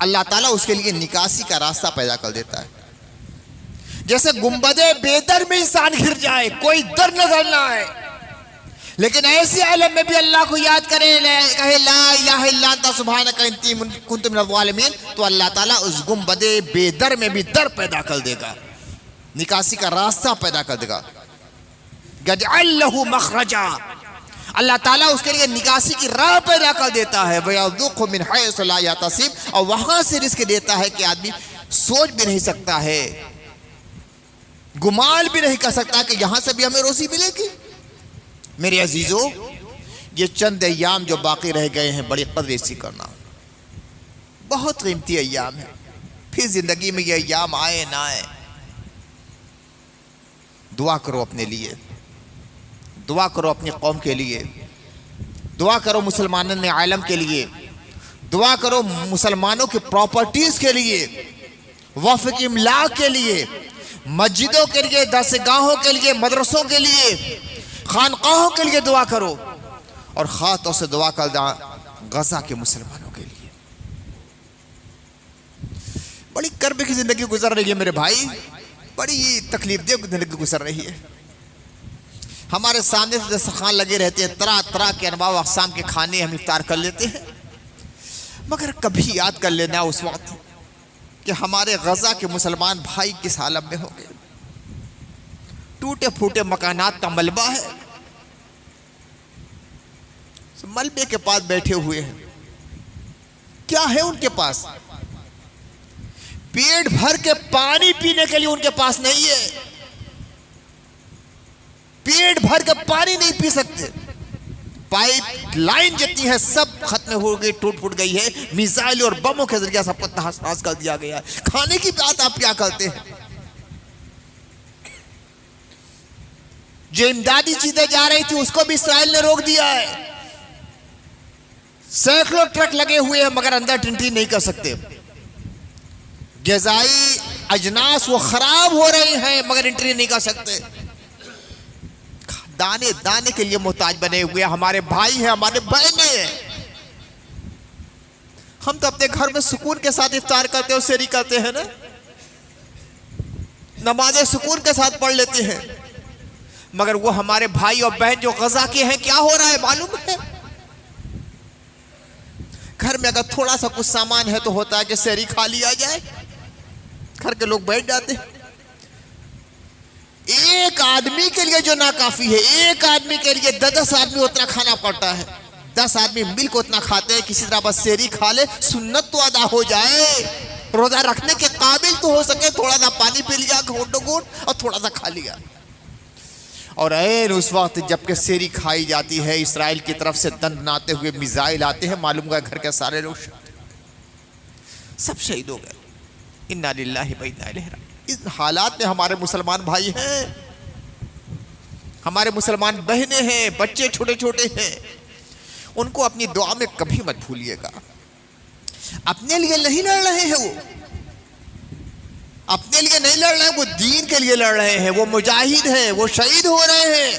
अल्लाह ताला उसके लिए निकासी का रास्ता पैदा कर देता है। जैसे गुंबदे बेदर में इंसान घिर जाए, कोई दर नजर ना आए, लेकिन ऐसे आलम में भी अल्लाह को याद करे, कहे ला इलाहा इल्ला अंता सुब्हानका इन्नी कुन्तु मिनज़ ज़ालिमीन, तो अल्लाह ताला उस गुंबदे बेदर में भी दर पैदा कर देगा, निकासी का रास्ता पैदा कर देगा। यजअल लहू मख़रजा, अल्लाह ताला उसके लिए निकासी की राह पैदा कर देता है। व यरज़ुक़हु मिन हैसु ला यहतसिब, और वहां से रिज़्क़ देता है कि आदमी सोच भी नहीं सकता है, गुमान भी नहीं कर सकता कि यहां से भी हमें रोज़ी मिलेगी। मेरे अजीजों, ये चंद अय्याम जो बाकी रह गए हैं, बड़ी कदर इसकी करना। बहुत कीमती अय्याम है। फिर जिंदगी में ये अय्याम आए ना आए, दुआ करो अपने लिए, दुआ करो अपनी कौम के लिए, दुआ करो मुसलमानों ने आलम के लिए, दुआ करो मुसलमानों की प्रॉपर्टीज के लिए, वफ़ की इमलाक के लिए, मस्जिदों के लिए, दरसगाहों के लिए, मदरसों के लिए, खानकाहों के लिए दुआ करो। और ख़ास तौर से दुआ कर गजा के मुसलमानों के लिए। बड़ी कर्ब की जिंदगी गुजर रही है मेरे भाई, बड़ी तकलीफ दे जिंदगी गुजर रही है। हमारे सामने से दस्तरखान लगे रहते हैं, तरह तरह के अनवा अक़साम के खाने हम इफ्तार कर लेते हैं, मगर कभी याद कर लेना उस वक्त कि हमारे गजा के मुसलमान भाई किस हालत में होंगे। टूटे फूटे मकानात का मलबा है, मलबे के पास बैठे हुए हैं। क्या है उनके पास? पेट भर के पानी पीने के लिए उनके पास नहीं है। पेट भर के पानी नहीं पी सकते। पाइप लाइन जितनी है सब खत्म हो गई, टूट फूट गई है। मिसाइल और बमों के जरिए सबको तहस नहस कर दिया गया है। खाने की बात आप क्या करते हैं? जो इमदादी चीजें जा रही थी उसको भी इसराइल ने रोक दिया है। सैकड़ों ट्रक लगे हुए हैं मगर अंदर एंट्री नहीं कर सकते। ग़िज़ाई अजनास वो खराब हो रहे हैं मगर एंट्री नहीं कर सकते। दाने दाने के लिए मोहताज बने हुए हमारे भाई हैं, हमारे बहनें हैं। हम तो अपने घर में सुकून के साथ इफ्तार करते हैं, सेहरी करते हैं ना, नमाजें सुकून के साथ पढ़ लेते हैं, मगर वो हमारे भाई और बहन जो गजा के हैं, क्या हो रहा है मालूम है? घर में अगर थोड़ा सा कुछ सामान है तो होता है कि सेहरी खा लिया जाए, घर के लोग बैठ जाते हैं। एक आदमी के लिए जो नाकाफी है, एक आदमी के लिए 10 आदमी उतना खाना पड़ता है। 10 आदमी मिल को उतना खाते हैं। किसी तरह बस सेहरी खा ले, सुन्नत तो अदा हो जाए, रोजा रखने के काबिल तो हो सके। थोड़ा सा पानी पी लिया घोटो घोट और थोड़ा सा खा लिया। और ऐन उस वक्त जबकि सेहरी खाई जाती है, इसराइल की तरफ से दंदनाते हुए मिसाइल आते हैं। मालूम है घर के सारे लोग सब शहीद हो गए। इन्ना लिल्लाहि व इन्ना इलैहि राजिऊन। इस हालात में हमारे मुसलमान भाई हैं, हमारे मुसलमान बहनें हैं, बच्चे छोटे छोटे हैं। उनको अपनी दुआ में कभी मत भूलिएगा। अपने लिए नहीं लड़ रहे हैं, वो अपने लिए नहीं लड़ रहे हैं, वो दीन के लिए लड़ रहे हैं। वो मुजाहिद हैं, वो शहीद हो रहे हैं।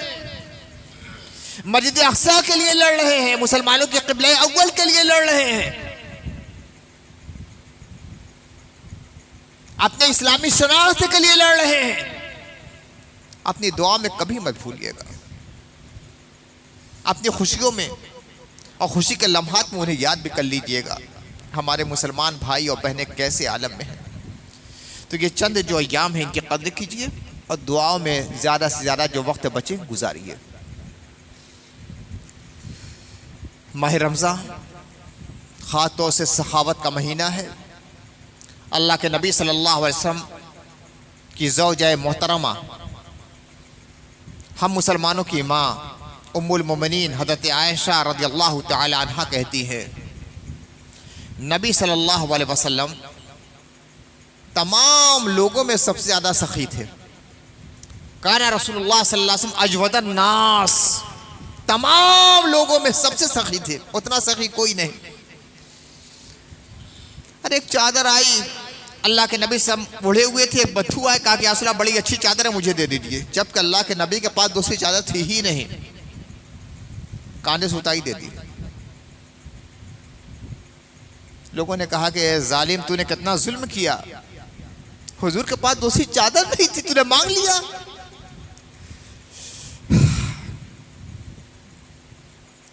मस्जिद अक्सा के लिए लड़ रहे हैं, मुसलमानों के क़िबला अव्वल के लिए लड़ रहे हैं। अपने इस्लामी शनाख्त के लिए लड़ रहे हैं। अपनी दुआ में कभी मत भूलिएगा। अपनी खुशियों में और खुशी के लम्हात में उन्हें याद भी कर लीजिएगा, हमारे मुसलमान भाई और बहनें कैसे आलम में हैं। तो ये चंद जो अय्याम हैं इनकी कद्र कीजिए और दुआओं में ज़्यादा से ज़्यादा जो वक्त बचे गुजारिए। माह रमज़ान ख़ास तौर से सखावत का महीना है। अल्लाह के नबी सल्लल्लाहु अलैहि वसल्लम की ज़ौजा मोहतरमा, हम मुसलमानों की माँ उम्मुल मोमिनीन हज़रत आयशा रज़ियल्लाहु तआला अन्हा कहती है, नबी सल्लल्लाहु अलैहि वसल्लम तमाम लोगों में सबसे ज़्यादा सखी थे। काना रसूलुल्लाह सल्लल्लाहु अलैहि वसल्लम अजवदन नास, तमाम लोगों में सबसे सखी थे, उतना सखी कोई नहीं। अरे एक चादर आई, अल्लाह के नबी सब बुढ़े हुए थे, एक बच्चू आए, कहा कि रसूलल्लाह बड़ी अच्छी चादर है, मुझे दे दीजिए। जबकि अल्लाह के नबी के पास दूसरी चादर थी ही नहीं, कांधे से उतारी दे दी। लोगों ने कहा कि जालिम तूने कितना जुल्म किया, हुजूर के पास दूसरी चादर नहीं थी, तूने मांग लिया।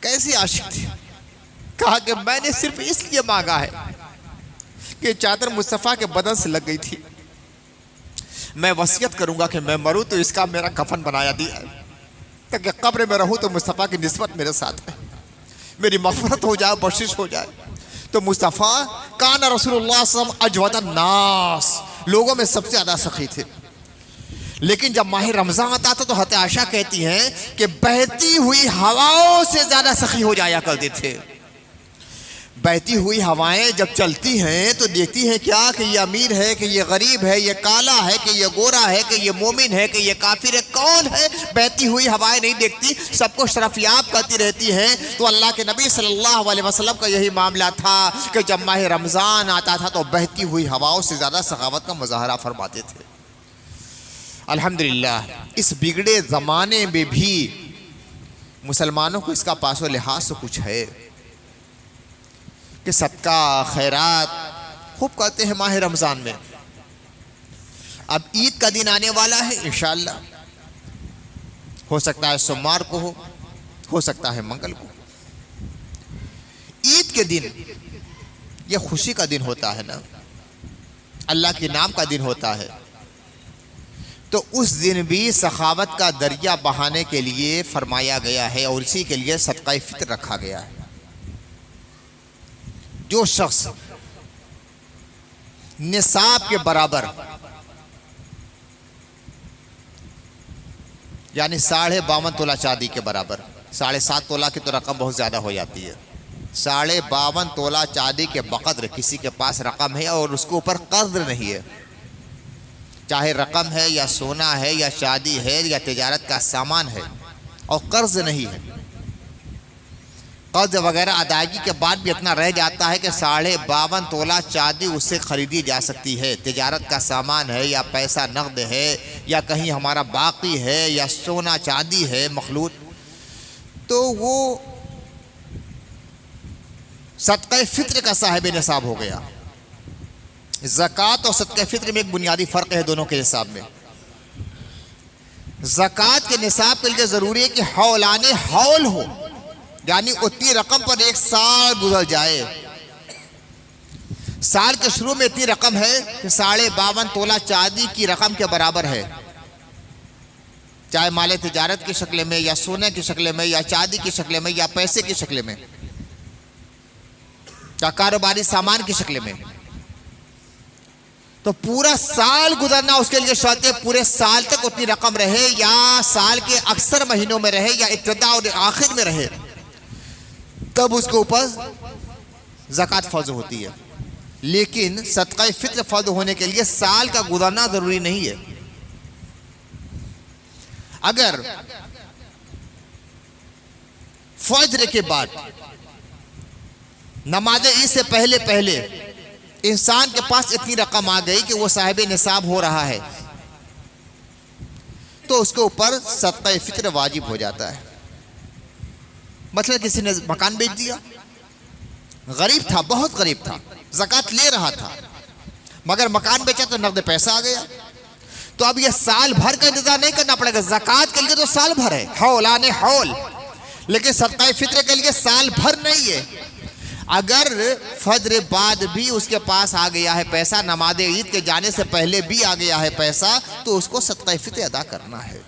कैसी आशिक थी। कहा कि मैंने सिर्फ इसलिए मांगा है कि चादर मुस्तफ़ा के बदन से लग गई थी। मैं वसीयत करूंगा कि मैं मरूं तो इसका मेरा कफन बनाया दिया, ताकि कब्र में रहूं तो मुस्तफ़ा की निस्बत मेरे साथ है, मेरी मग़फ़िरत हो जाए, बख्शिश हो जाए। तो मुस्तफ़ा काना रसूलुल्लाह सल्लल्लाहु अलैहि वसल्लम अजवदन नास, लोगों में सबसे ज़्यादा सखी थे। लेकिन जब माह रमज़ान आता था तो हज़रत आयशा कहती हैं कि बहती हुई हवाओं से ज़्यादा सखी हो जाया करते थे। बहती हुई हवाएं जब चलती हैं तो देखती हैं क्या कि ये अमीर है, कि ये गरीब है, ये काला है, कि ये गोरा है, कि ये मोमिन है, कि ये काफिर है, कौन है? बहती हुई हवाएं नहीं देखती, सबको शरफयाब करती रहती हैं। तो अल्लाह के नबी सल्लल्लाहु अलैहि वसल्लम का यही मामला था कि जब माह रमज़ान आता था तो बहती हुई हवाओं से ज़्यादा सखावत का मुजाहरा फरमाते थे। अल्हम्दुलिल्लाह, इस बिगड़े ज़माने में भी मुसलमानों को इसका पासो लिहाज तो कुछ है कि सदका खैरात खूब करते हैं माह रमज़ान में। अब ईद का दिन आने वाला है इंशाअल्लाह, हो सकता है सोमवार को हो सकता है मंगल को। ईद के दिन यह खुशी का दिन होता है ना, अल्लाह के नाम का दिन होता है, तो उस दिन भी सखावत का दरिया बहाने के लिए फरमाया गया है और इसी के लिए सदका फित्र रखा गया है। जो शख्स निसाब के बराबर यानी 52.5 तोला चांदी के बराबर, 7.5 तोला की तो रकम बहुत ज़्यादा हो जाती है, 52.5 तोला चांदी के बकद्र किसी के पास रकम है और उसके ऊपर कर्ज नहीं है, चाहे रकम है या सोना है या शादी है या तिजारत का सामान है और कर्ज नहीं है, कर्ज वगैरह अदायगी के बाद भी इतना रह जाता है कि 52.5 तोला चांदी उससे खरीदी जा सकती है, तिजारत का सामान है या पैसा नकद है या कहीं हमारा बाकी है या सोना चांदी है मखलूत, तो वो सदका फित्र का साहिब निसाब हो गया। ज़कात और सदका फित्र में एक बुनियादी फ़र्क है दोनों के हिसाब में। ज़कात के निसाब के लिए ज़रूरी है कि हौलाने हौल हो, यानी उतनी रकम पर एक साल गुजर जाए। साल के शुरू में इतनी रकम है कि 52.5 तोला चांदी की रकम के बराबर है, चाहे माले तिजारत की शक्ल में या सोने की शक्ल में या चांदी की शक्ल में या पैसे की शक्ल में या कारोबारी सामान की शक्ल में। तो पूरा साल गुजरना उसके लिए शर्त है, पूरे साल तक उतनी रकम रहे या साल के अक्सर महीनों में रहे या इब्तिदा और आखिर में रहे, तब उसके ऊपर ज़कात फर्ज होती है। लेकिन सदका फित्र फर्ज होने के लिए साल का गुजरना जरूरी नहीं है। अगर फज्र के बाद नमाज ईद से पहले पहले इंसान के पास इतनी रकम आ गई कि वो साहिब निसाब हो रहा है, तो उसके ऊपर सदका फित्र वाजिब हो जाता है। मतलब किसी ने मकान बेच दिया, गरीब था, बहुत गरीब था, ज़कात ले रहा था, मगर मकान बेचा तो नकद पैसा आ गया, तो अब यह साल भर का इंतजार नहीं करना पड़ेगा। ज़कात के लिए तो साल भर है, हौलाने हौल, लेकिन सदका फित्र के लिए साल भर नहीं है। अगर फज्र बाद भी उसके पास आ गया है पैसा, नमाज ईद के जाने से पहले भी आ गया है पैसा, तो उसको सदका फित्र अदा करना है।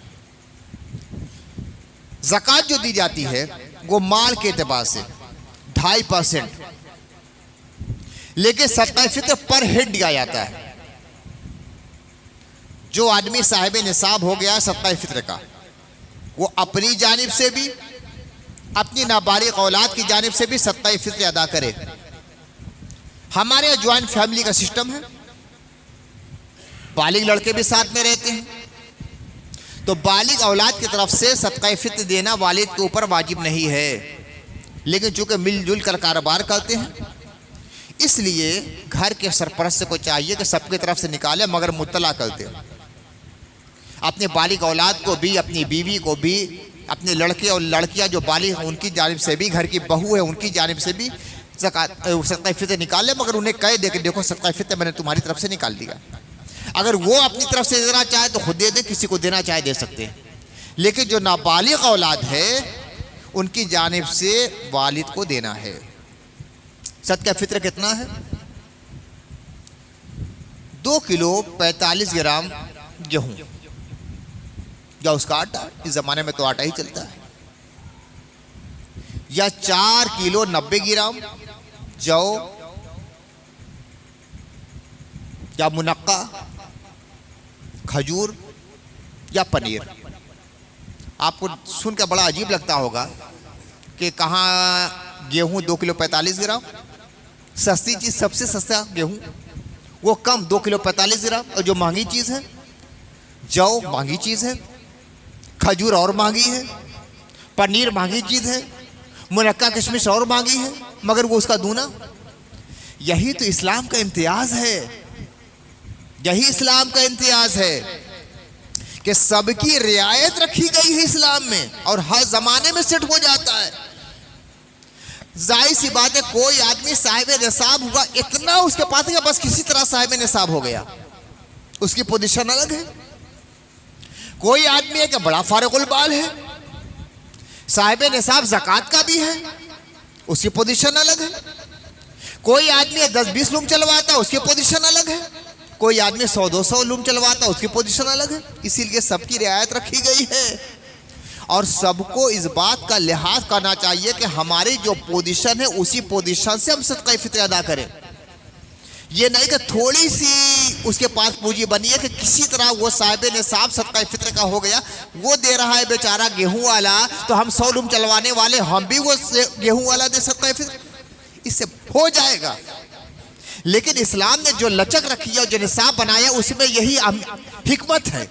ज़कात जो दी जाती है वो माल के एतबार से 2.5%, लेकिन सदका फित्र पर हेड दिया जाता है। जो आदमी साहिब निसाब हो गया सदका फित्र का, वो अपनी जानिब से भी अपनी नाबालिग औलाद की जानिब से भी सदका फित्र अदा करे। हमारे यहाँ ज्वाइंट फैमिली का सिस्टम है, बालिग लड़के भी साथ में रहते हैं, तो बालिग औलाद की तरफ से सदका फित्र देना वालिद के ऊपर वाजिब नहीं है, लेकिन चूंकि मिलजुल कर कारोबार करते हैं इसलिए घर के सरपरस्त को चाहिए कि सबकी तरफ से निकाले, मगर मुत्तला करते हैं अपने बालिग औलाद को भी, अपनी बीवी को भी, अपने लड़के और लड़कियां जो बालिग हैं उनकी जानिब से भी, घर की बहू है उनकी जानिब से भी सदका फित्र निकाले, मगर उन्हें कह दे कि देखो सदका फित्र मैंने तुम्हारी तरफ से निकाल दिया। अगर वो अपनी तरफ से देना चाहे तो खुद दे दे, किसी को देना चाहे दे सकते हैं, लेकिन जो नाबालिग औलाद है उनकी जानिब से वालिद को देना है। सदका फित्र कितना है? 2 किलो 45 ग्राम गेहूं या उसका आटा, इस जमाने में तो आटा ही चलता है, या 4 किलो 90 ग्राम जौ या मुनक्का, खजूर या पनीर। आपको सुनकर बड़ा अजीब लगता होगा कि कहाँ गेहूं 2 किलो 45 ग्राम सस्ती चीज़ सबसे सस्ता गेहूँ, वो कम 2 किलो 45 ग्राम। और जो महंगी चीज़ है जौ महंगी चीज़ है, खजूर और महंगी है, पनीर महंगी चीज़ है, मुनक्का किशमिश और महंगी है, मगर वो उसका दूना। यही तो इस्लाम का इम्तियाज है, यही इस्लाम का इम्तियाज है कि सबकी रियायत रखी गई है इस्लाम में और हर जमाने में सेट हो जाता है। जाहिर सी बात है, कोई आदमी साहिब निसाब हुआ इतना उसके पास है बस किसी तरह साहिब निसाब हो गया, उसकी पोजीशन अलग है। कोई आदमी है कि बड़ा फारिकुल बाल है, साहिब निसाब ज़कात का भी है, उसकी पोजीशन अलग है। कोई आदमी 10-20 लूम चलवाता है, उसकी पोजीशन अलग है। कोई आदमी 100-200 लूम चलवाता है, उसकी पोजीशन अलग है। इसीलिए सबकी रियायत रखी गई है और सबको इस बात का लिहाज करना चाहिए कि हमारी जो पोजीशन है उसी पोजीशन से हम सदका फित्र अदा करें। ये नहीं कि थोड़ी सी उसके पास पूंजी बनी है कि किसी तरह वो साहिब निसाब सदका फित्र का हो गया, वो दे रहा है बेचारा गेहूं वाला, तो हम 100 लूम चलवाने वाले हम भी वो गेहूं वाला दे सदका फित्र, इससे हो जाएगा। लेकिन इस्लाम ने जो लचक रखी है और जो निसाब बनाया उसमें यही हिकमत है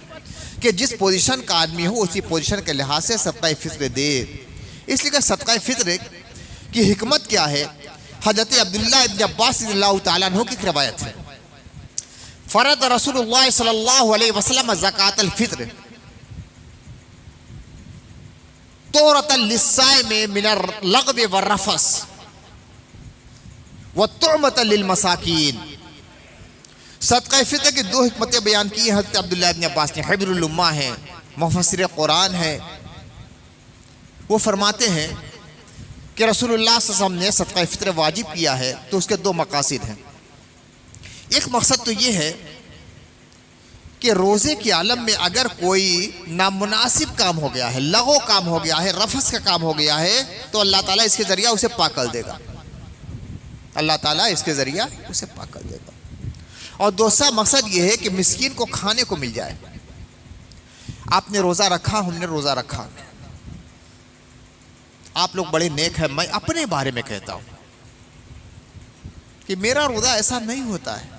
कि जिस पोजीशन का आदमी हो उसी पोजीशन के लिहाज से सदका फित्र दे। इसलिए कि सदका फित्र की हिकमत क्या है, हज़रत अब्दुल्लाह इब्न अब्बास रज़ियल्लाहु ताला अन्हु की रिवायत है, फरद रसूलुल्लाह सल्लल्लाहु अलैहि वसल्लम ज़कातल फित्र तोरतल लिस्साइम मिनर लगब व रफस व तुअमतल लिल मसाकीन। सदका फित्र की 2 हिकमतें बयान की है हज़रत अब्दुल्लाह इब्न अब्बास ने, हिब्रुल उम्मा है, मुफस्सिर कुरान है। वो फरमाते हैं कि रसूलुल्लाह सल्लल्लाहु अलैहि वसल्लम ने सदका फित्र वाजिब किया है तो उसके 2 मकासद हैं। एक मकसद तो ये है कि रोज़े के आलम में अगर कोई नामुनासिब काम हो गया है, लगो काम हो गया है, रफस का काम हो गया है, तो अल्लाह ताला इसके ज़रिया उसे पाक कर देगा, अल्लाह ताला इसके ज़रिया उसे पाक कर देगा। और दूसरा मकसद ये है कि मिस्कीन को खाने को मिल जाए। आपने रोज़ा रखा, हमने रोज़ा रखा, आप लोग बड़े नेक हैं, मैं अपने बारे में कहता हूं कि मेरा रोज़ा ऐसा नहीं होता है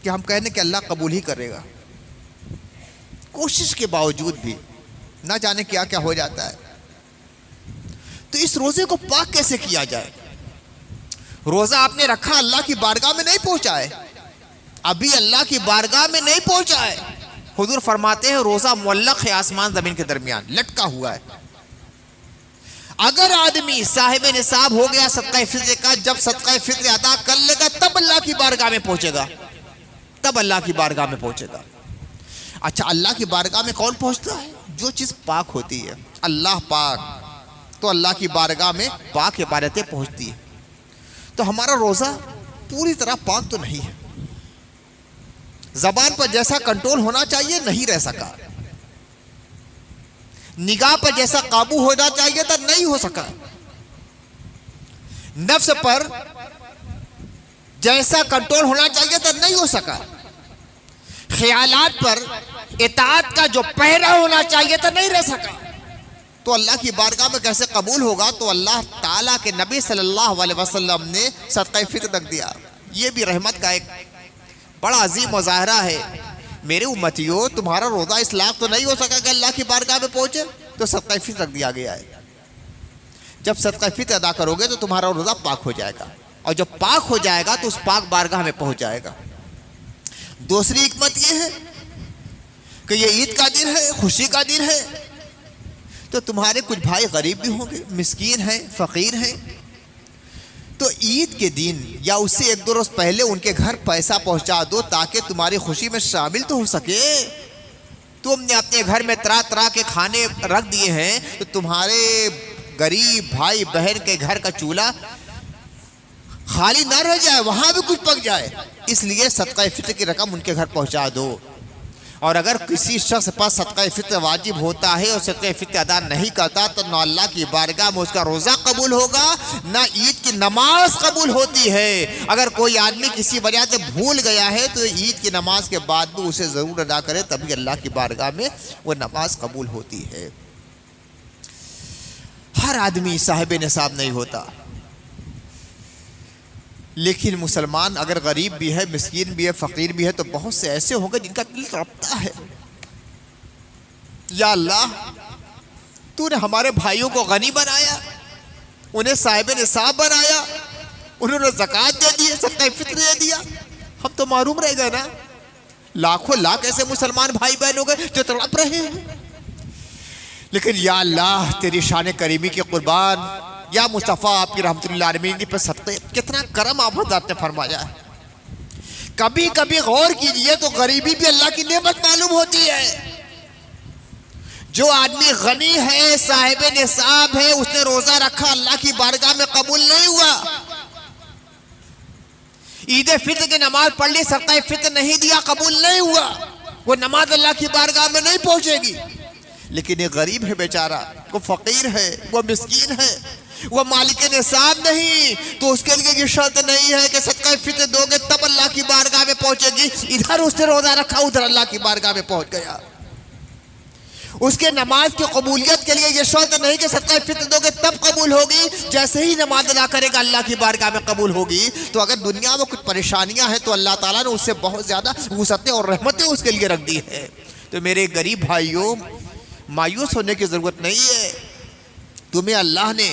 कि हम कहने कि अल्लाह कबूल ही करेगा, कोशिश के बावजूद भी ना जाने क्या क्या हो जाता है। तो इस रोज़े को पाक कैसे किया जाए? रोज़ा आपने रखा, अल्लाह की बारगाह में नहीं पहुंचा है, अभी अल्लाह की बारगाह में नहीं पहुंचा है। हुजूर फरमाते हैं रोज़ा मुअल्लक़ है, आसमान ज़मीन के दरमियान लटका हुआ है। अगर आदमी साहिब निसाब हो गया सदका फित्र का, जब सदका फित्र अदा कर लेगा तब अल्लाह की बारगाह में पहुंचेगा, तब अल्लाह की बारगाह में पहुंचेगा। अच्छा, अल्लाह की बारगाह में कौन पहुंचता है? जो चीज़ पाक होती है, अल्लाह पाक, तो अल्लाह की बारगाह में पाक इबादतें पहुंचती है। तो हमारा रोज़ा पूरी तरह पाक तो नहीं है, ज़बान पर जैसा कंट्रोल होना चाहिए नहीं रह सका, निगाह पर जैसा काबू होना चाहिए था नहीं हो सका, नफ्स पर जैसा कंट्रोल होना चाहिए था नहीं हो सका, ख्यालात पर इताअत का जो पहरा होना चाहिए था नहीं रह सका। तो अल्लाह की बारगाह में कैसे कबूल होगा? तो अल्लाह ताला के नबी सल्लल्लाहु अलैहि वसल्लम ने सदका फित्र रख दिया। ये भी रहमत का एक बड़ा अजीम मुजाहरा है। मेरे उम्मतियों, तुम्हारा रोज़ा इस लायक तो नहीं हो सका कि अल्लाह की बारगाह में पहुंचे, तो सदका फित्र रख दिया गया है। जब सदका फित्र अदा करोगे तो तुम्हारा रोज़ा पाक हो जाएगा, और जब पाक हो जाएगा तो उस पाक बारगाह में पहुंच जाएगा। दूसरी हिकमत यह है कि ये ईद का दिन है, खुशी का दिन है, तो तुम्हारे कुछ भाई गरीब भी होंगे, मिस्कीन हैं, फ़कीर हैं, तो ईद के दिन या उससे 1-2 रोज़ पहले उनके घर पैसा पहुंचा दो ताकि तुम्हारी खुशी में शामिल तो हो सके। तुमने अपने घर में तरह तरह के खाने रख दिए हैं, तो तुम्हारे गरीब भाई बहन के घर का चूल्हा खाली ना रह जाए, वहां भी कुछ पक जाए। इसलिए सदका फित्र की रकम उनके घर पहुंचा दो। और अगर किसी शख्स पर सदका फित्र वाजिब होता है और सदका फित्र अदा नहीं करता, तो ना अल्लाह की बारगाह में उसका रोज़ा कबूल होगा, ना ईद की नमाज कबूल होती है। अगर कोई आदमी किसी वजह से भूल गया है तो ईद की नमाज के बाद भी उसे ज़रूर अदा करे, तभी अल्लाह की बारगाह में वो नमाज कबूल होती है। हर आदमी साहिब निसाब नहीं होता। लेकिन मुसलमान अगर गरीब भी है, मिस्कीन भी है, फ़कीर भी है, तो बहुत से ऐसे होंगे जिनका दिल तड़पता है, या अल्लाह तूने हमारे भाइयों को गनी बनाया, उन्हें साहिब निसाब बनाया, उन्होंने ज़कात दे दी, सदका फित्र दे दिया, हम तो मारूम रह गए ना। लाखों लाख ऐसे मुसलमान भाई बहन हो गए जो तड़प रहे हैं। लेकिन या अल्लाह तेरी शान करीमी के कुर्बान, या मुस्तफ़ा आपकी रहमतुल्लाह अलैहि पर सदक़े, कितना करम आप हज़रत ने फरमाया है। कभी कभी गौर कीजिए तो गरीबी भी अल्लाह की नेमत मालूम होती है। जो आदमी गनी है, साहिब निसाब है, उसने रोजा रखा, अल्लाह की बारगाह में कबूल नहीं हुआ। ईद फित्र की नमाज पढ़ ली, सदका फित्र नहीं दिया, कबूल नहीं हुआ, वो नमाज अल्लाह की बारगाह में नहीं पहुंचेगी। लेकिन ये गरीब है बेचारा, वो फकीर है, वो मिस्कीन है, वो मालिक निसाब नहीं, तो उसके लिए ये शर्त नहीं है कि सदका फित्र दोगे तब अल्लाह की बारगाह में पहुंचेगी। इधर उसने रोजा रखा, उधर अल्लाह की बारगाह में पहुंच गया। उसके नमाज की कबूलियत के लिए ये शर्त नहीं कि सदका फित्र दोगे तब कबूल होगी, जैसे ही नमाज अदा करेगा अल्लाह की बारगाह में कबूल होगी। तो अगर दुनिया में कुछ परेशानियां हैं तो अल्लाह ताला ने उससे बहुत ज़्यादा वुसअतें और रहमतें उसके लिए रख दी है। तो मेरे गरीब भाइयों, मायूस होने की ज़रूरत नहीं है। तुम्हें अल्लाह ने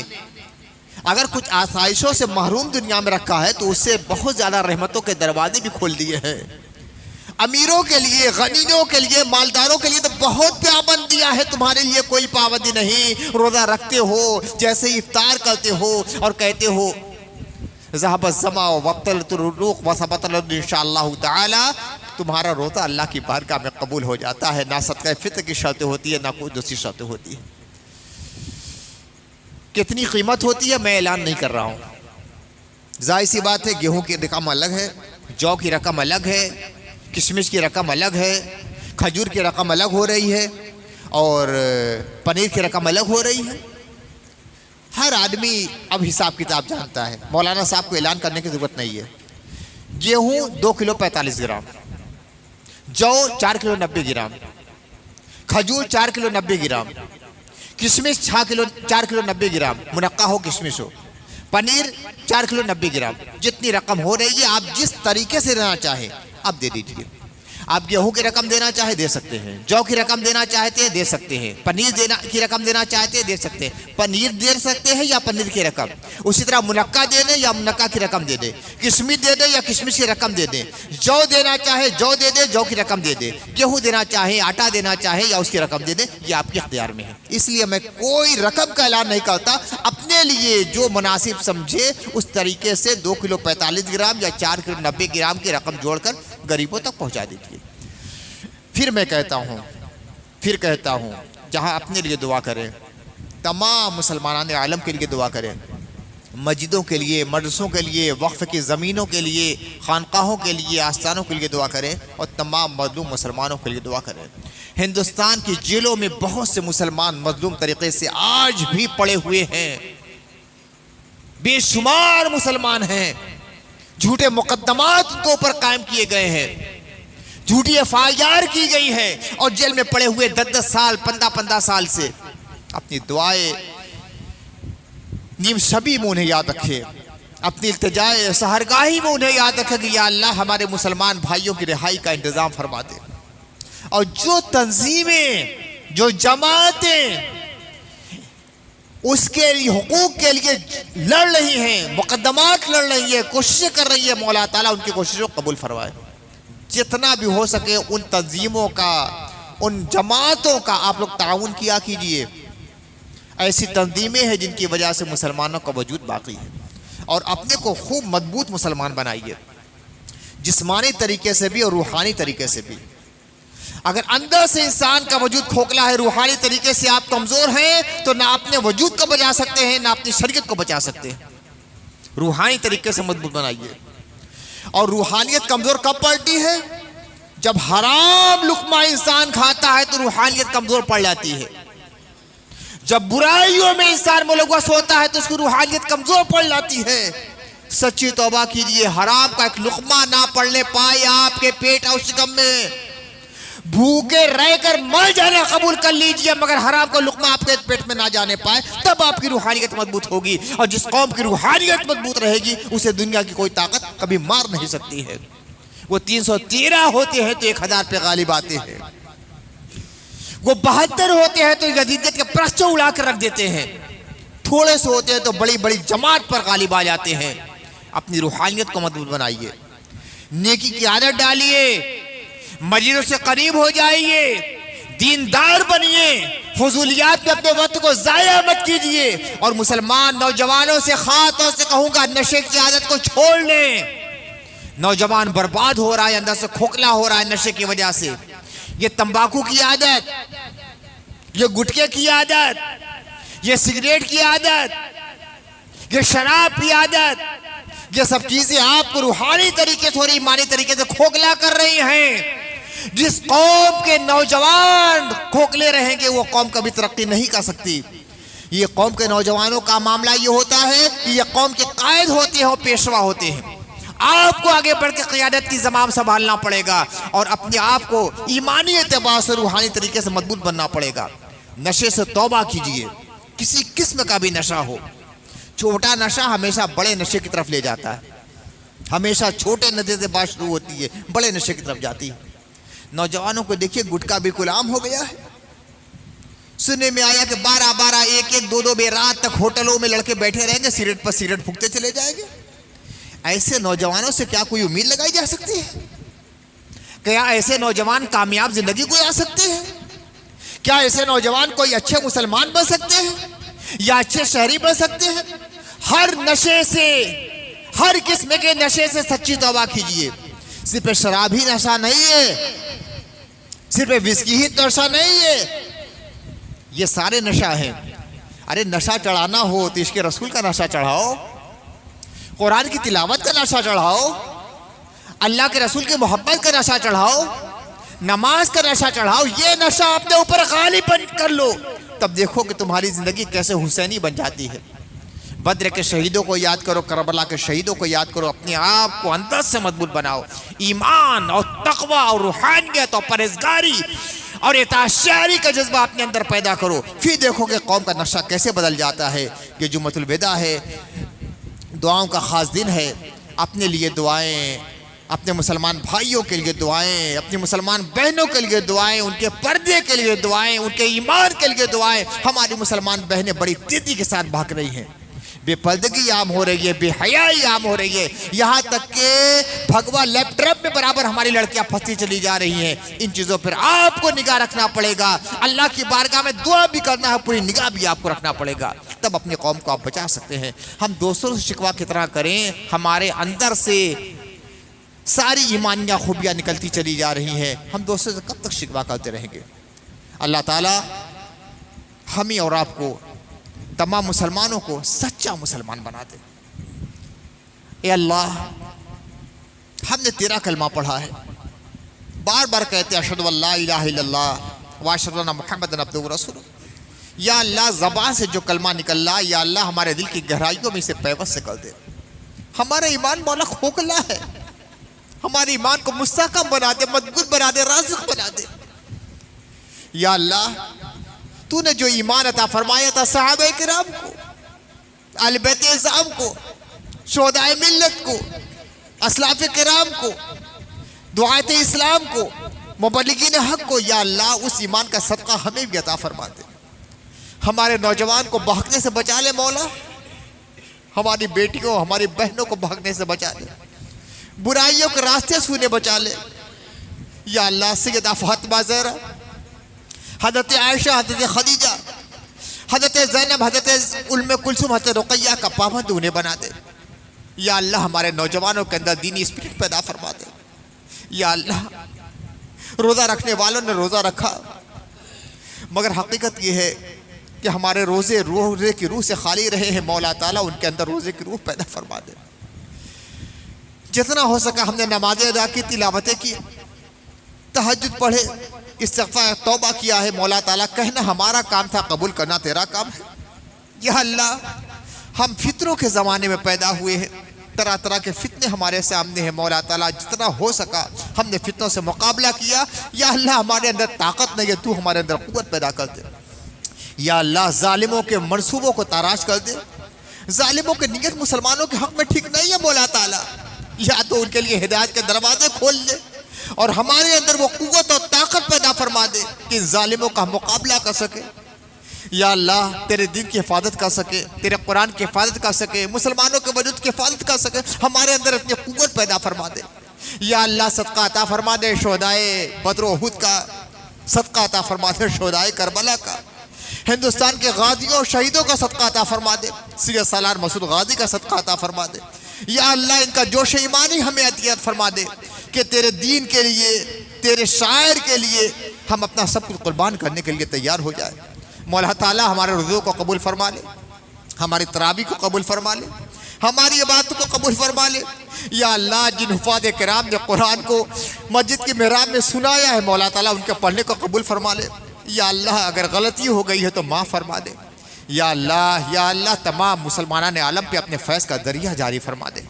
अगर कुछ आसाइशों से महरूम दुनिया में रखा है तो उससे बहुत ज़्यादा रहमतों के दरवाजे भी खोल दिए हैं। अमीरों के लिए, गनीयों के लिए, मालदारों के लिए तो बहुत पाबंद दिया है, तुम्हारे लिए कोई पाबंदी नहीं। रोज़ा रखते हो, जैसे इफ्तार करते हो और कहते हो इंशाअल्लाह ताला, तुम्हारा रोज़ा अल्लाह की बारगाह में कबूल हो जाता है। ना सदका फित्र की शर्तें होती है, ना कोई दूसरी शर्तें होती है। कितनी कीमत होती है मैं ऐलान नहीं कर रहा हूँ। जाहिर सी बात है, गेहूं की रकम अलग है, जौ की रकम अलग है, किशमिश की रकम अलग है, खजूर की रकम अलग हो रही है, और पनीर की रकम अलग हो रही है। हर आदमी अब हिसाब किताब जानता है। मौलाना साहब को ऐलान करने की ज़रूरत नहीं है। गेहूं 2 किलो 45 ग्राम, जौ 4 किलो 90 ग्राम, खजूर 4 किलो 90 ग्राम, किशमिश 4 किलो 90 ग्राम, मुनक्का हो किशमिश हो, पनीर 4 किलो 90 ग्राम। जितनी रकम हो रही है, आप जिस तरीके से देना चाहें आप दे दीजिए। आप गेहूं की रकम देना चाहे दे सकते हैं, जौ की रकम देना चाहते हैं दे सकते हैं, पनीर की रकम देना चाहते हैं दे सकते हैं, पनीर दे सकते हैं या पनीर की रकम। उसी तरह मुनक्का दे दें या मुनक्का की रकम दे दें, किशमिश दे दें या किशमिश की रकम दे दें, जौ देना चाहे जौ दे दें, जौ की रकम दे दें, गेहूँ देना चाहे, आटा देना चाहे या उसकी रकम दे दें, ये आपके इख्तियार में है। इसलिए मैं कोई रकम का ऐलान नहीं करता, अपने लिए जो मुनासिब समझे उस तरीके से 2 किलो 45 ग्राम या 4 किलो 90 ग्राम की रकम जोड़कर गरीबों तक पहुंचा दीजिए। फिर मैं कहता हूँ जहाँ अपने लिए दुआ करें, तमाम मुसलमान आलम के लिए दुआ करें, मस्जिदों के लिए, मदरसों के लिए, वक्फ की ज़मीनों के लिए, खानकाहों के लिए, आस्थानों के लिए दुआ करें, और तमाम मजलूम मुसलमानों के लिए दुआ करें। हिंदुस्तान की जेलों में बहुत से मुसलमान मजलूम तरीके से आज भी पड़े हुए हैं, बेशुमार मुसलमान हैं। झूठे मुकद्दमात उनके ऊपर कायम किए गए हैं, झूठी एफआईआर की गई है, और जेल में पड़े हुए 10-10 साल 15-15 साल से। अपनी दुआएं नीम शबी में उन्हें याद रखे, अपनी इल्तिजाए सहरगाही में उन्हें याद रखे कि या अल्लाह हमारे मुसलमान भाइयों की रिहाई का इंतजाम फरमा दे। और जो तंजीमें, जो जमातें उसके लिए हुकूक के लिए लड़ रही हैं, मुकद्दमात लड़ रही है, कोशिशें कर रही है, मौला ताला उनकी कोशिशों को कबूल फरमाए। जितना भी हो सके उन तंजीमों का, उन जमातों का आप लोग ताउन किया कीजिए। ऐसी तंजीमें हैं जिनकी वजह से मुसलमानों का वजूद बाकी है, और अपने को खूब मजबूत मुसलमान बनाइए, जिस्मानी तरीके से भी और रूहानी तरीके से भी। अगर अंदर से इंसान का वजूद खोखला है, रूहानी तरीके से आप कमज़ोर हैं, तो ना अपने वजूद को बचा सकते हैं, ना अपनी शरीयत को बचा सकते हैं। रूहानी तरीके से मजबूत बनाइए। और रूहानियत कमज़ोर कब पड़ती है? जब हराम लुक़मा इंसान खाता है तो रूहानियत कमज़ोर पड़ जाती है। जब बुराइयों में इंसान मुलव्वस होता है तो उसकी रूहानियत कमज़ोर पड़ जाती है। सच्ची तौबा कीजिए, हराम का एक लुक़मा ना पड़ने पाए आपके पेट और शिकम में, भूखे रहकर मर जाना कबूल कर लीजिए, मगर हराम का लुकमा आपके पेट में ना जाने पाए, तब आपकी रूहानियत मजबूत होगी। और जिस कौम की रूहानियत मजबूत रहेगी उसे दुनिया की कोई ताकत कभी मार नहीं सकती है। वो 313 होते हैं तो 1000 पे गालिब आते हैं, वो 72 होते हैं तो यजीदियत के परचम उड़ा कर रख देते हैं, थोड़े से होते हैं तो बड़ी बड़ी जमात पर गालिब आ जाते हैं। अपनी रूहानियत को मजबूत बनाइए, नेकी की आदत डालिए, मस्जिदों से करीब हो जाइए, दीनदार बनिए, फजूलियात में अपने वक्त को जाया मत कीजिए। और मुसलमान नौजवानों से खास तौर से कहूंगा, नशे की आदत को छोड़ लें। नौजवान बर्बाद हो रहा है, अंदर से खोखला हो रहा है नशे की वजह से। ये तंबाकू की आदत, ये गुटखे की आदत, ये सिगरेट की आदत, ये शराब की आदत, ये सब चीजें आपको रूहानी तरीके से और ईमानी तरीके से खोखला कर रही हैं। जिस कौम के नौजवान खोखले रहेंगे वो कौम कभी तरक्की नहीं कर सकती। ये कौम के नौजवानों का मामला ये होता है कि ये कौम के कायद होते हैं और पेशवा होते हैं। आपको आगे बढ़ के क़ियादत की ज़माम संभालना पड़ेगा और अपने आप को ईमानी एतबार से रूहानी तरीके से मजबूत बनना पड़ेगा। नशे से तौबा कीजिए, किसी किस्म का भी नशा हो। छोटा नशा हमेशा बड़े नशे की तरफ ले जाता है, हमेशा छोटे नशे से बात शुरू होती है, बड़े नशे की तरफ जाती है। नौजवानों को देखिए, गुटखा बिल्कुल आम हो गया है। सुनने में आया कि 12-12, 1-1, 2-2 बजे रात तक होटलों में लड़के बैठे रहेंगे, सिगरेट पर सिगरेट फूकते चले जाएंगे। ऐसे नौजवानों से क्या कोई उम्मीद लगाई जा सकती है? क्या ऐसे नौजवान कामयाब जिंदगी गुजार सकते हैं? क्या ऐसे नौजवान कोई अच्छे मुसलमान बन सकते हैं या अच्छे शहरी बन सकते हैं? हर नशे से, हर किस्म के नशे से सच्ची तौबा कीजिए। सिर्फ शराब ही नशा नहीं है, सिर्फ विस्की ही नशा नहीं है, ये सारे नशा हैं। अरे नशा चढ़ाना हो तो इसके रसूल का नशा चढ़ाओ, कुरान की तिलावत का नशा चढ़ाओ, अल्लाह के रसूल की मोहब्बत का नशा चढ़ाओ, नमाज का नशा चढ़ाओ। ये नशा अपने ऊपर गालिब कर लो, तब देखो कि तुम्हारी जिंदगी कैसे हुसैनी बन जाती है। बद्र के शहीदों को याद करो, करबला के शहीदों को याद करो, अपने आप को अंदर से मजबूत बनाओ। ईमान और तकवा और रूहानियत और परहेजगारी और इताअत का जज्बा अपने अंदर पैदा करो, फिर देखो कि कौम का नक्शा कैसे बदल जाता है। ये जुम्मतुल विदा है, दुआओं का खास दिन है। अपने लिए दुआएं, अपने मुसलमान भाइयों के लिए दुआएं, अपनी मुसलमान बहनों के लिए दुआएं, उनके पर्दे के लिए दुआएं, उनके ईमान के लिए दुआएं। हमारी मुसलमान बहनें बड़ी तेजी के साथ भाग रही हैं, बेपर्दगी आम हो रही है, बेहयाई आम हो रही है, यहाँ तक के भगवा लैपटॉप में बराबर हमारी लड़कियां फंसती चली जा रही हैं। इन चीज़ों पर आपको निगाह रखना पड़ेगा, अल्लाह की बारगाह में दुआ भी करना है, पूरी निगाह भी आपको रखना पड़ेगा, तब अपनी कौम को आप बचा सकते हैं। हम दूसरों से शिकवा कितना करें, हमारे अंदर से सारी ईमानिया खूबियाँ निकलती चली जा रही हैं। हम दूसरों से कब तक शिकवा करते रहेंगे? अल्लाह ताला हमें और आपको, तमाम मुसलमानों को सच्चा मुसलमान बना दे। ए अल्लाह, हमने तेरा कलमा पढ़ा है, बार बार कहते हैं अशहदु अल्ला इलाहा इल्लल्लाह व अशहदु अन्ना मुहम्मदन अब्दुहु व रसूलुहु। या अल्लाह, ज़बान से जो कलमा निकल रहा, या अल्लाह हमारे दिल की गहराइयों में इसे पैवस्त कर दे। हमारा ईमान मौला खोखला है, हमारे ईमान को मुस्तहकम बना दे, मजबूत बना दे, राज़िक़ बना दे। या अल्लाह, तूने जो ईमान अता फरमाया था सहाबा किराम को, अहले बैत इज़्ज़ाम को, शुहदाए मिल्लत को, असलाफ किराम को, दुआत इस्लाम को, मुबल्लिगीन हक को, या अल्लाह उस ईमान का सदका हमें भी अता फरमा दे। हमारे नौजवान को बहकने से बचा ले मौला, हमारी बेटियों, हमारी बहनों को बहकने से बचा ले, बुराइयों के रास्ते से उन्हें बचा ले। या अल्लाह, सैयदा फातिमा ज़हरा, हज़रत आयशा, हज़रत खदीजा, हज़रत ज़ैनब, हज़रत उम्मे कुलसूम, हज़रत रुक़ैया का पाबंद उन्हें बना दे। या अल्लाह, हमारे नौजवानों के अंदर दीनी स्पिरिट पैदा फरमा दे। या अल्लाह, रोज़ा रखने वालों ने रोज़ा रखा, मगर हकीकत यह है कि हमारे रोज़े की रूह से खाली रहे हैं। मौला ताला उनके अंदर रोज़े की रूह पैदा फरमा दे। जितना हो सका हमने नमाज़ें अदा की, तिलावतें की, तहज्जुद पढ़े, इस्तिग़फ़ार तौबा किया है। मौला ताला, कहना हमारा काम था, कबूल करना तेरा काम है। या अल्लाह, हम फितरों के ज़माने में पैदा हुए हैं, तरह तरह के फितने हमारे सामने हैं मौला ताला, जितना हो सका हमने फितनों से मुकाबला किया। या अल्लाह हमारे अंदर ताकत नहीं है, तू हमारे अंदर कुव्वत पैदा कर दे। या अल्लाह जालिमों के मंसूबों को ताराश कर दे। जालिमों की नीयत मुसलमानों के हक में ठीक नहीं है मौला ताला, या तो उनके लिए हिदायत के दरवाजे खोल दे और हमारे अंदर वो कुव्वत और ताकत पैदा फरमा दे कि जालिमों का मुकाबला कर सके। या अल्लाह तेरे दीन की हिफाजत कर सके, तेरे कुरान की हिफाजत कर सके, मुसलमानों के वजूद की हिफाजत कर सके, हमारे अंदर अपनी कुव्वत पैदा फरमा दे। या अल्लाह सदका अता फरमा दे शोहदाए बद्र उहुद का, सदका अता फरमा दे शोहदाए करबला का, हिंदुस्तान के गाजियों शहीदों का सदका अता फरमा दे, सैयद सालार मसूद गाजी का सदका अता फरमा दे। या अल्लाह इनका जोश ईमानी हमें अतियत फरमा दे कि तेरे दीन के लिए, तेरे शायर के लिए हम अपना सब कुछ कुर्बान करने के लिए तैयार हो जाए। मौला ताला हमारे रुज़ू को कबूल फरमा ले, हमारी तरावी को कबूल फरमा ले, हमारी इबादत को कबूल फरमा ले। या अल्लाह जिन हुफ़ाज़ किराम ने कुरान को मस्जिद की मेहराब में सुनाया है मौला ताला उनके पढ़ने को कबूल फरमा ले। या अल्लाह अगर गलती हो गई है तो माफ़ फरमा दे। या अल्लाह तमाम मुसलमाना ने आलम पे अपने फैज़ का दरिया जारी फरमा दे।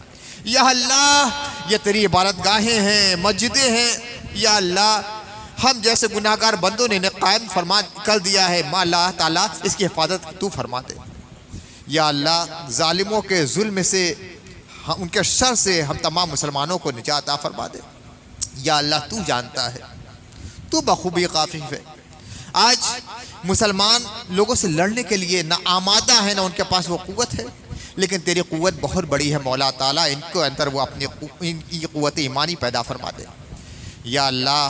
या अल्लाह ये तेरी इबादत गाहें हैं, मस्जिदें हैं। या अल्लाह हम जैसे गुनाहगार बंदों ने इन्हें कायम फरमा कर दिया है, अल्लाह ताला इसकी हिफाजत तू फरमा दे। या अल्लाह जालिमों के जुल्म से, उनके शर से हम तमाम मुसलमानों को निजात अता फरमा दे। या अल्लाह तू जानता है, तू बखूबी काफ़ी है। आज मुसलमान लोगों से लड़ने के लिए ना आमादा है, ना उनके पास वो कुव्वत है, लेकिन तेरी कुव्वत बहुत बड़ी है मौला ताला, इनको अंदर वो अपनी कुव्वत ईमानी पैदा फरमा दे। या अल्लाह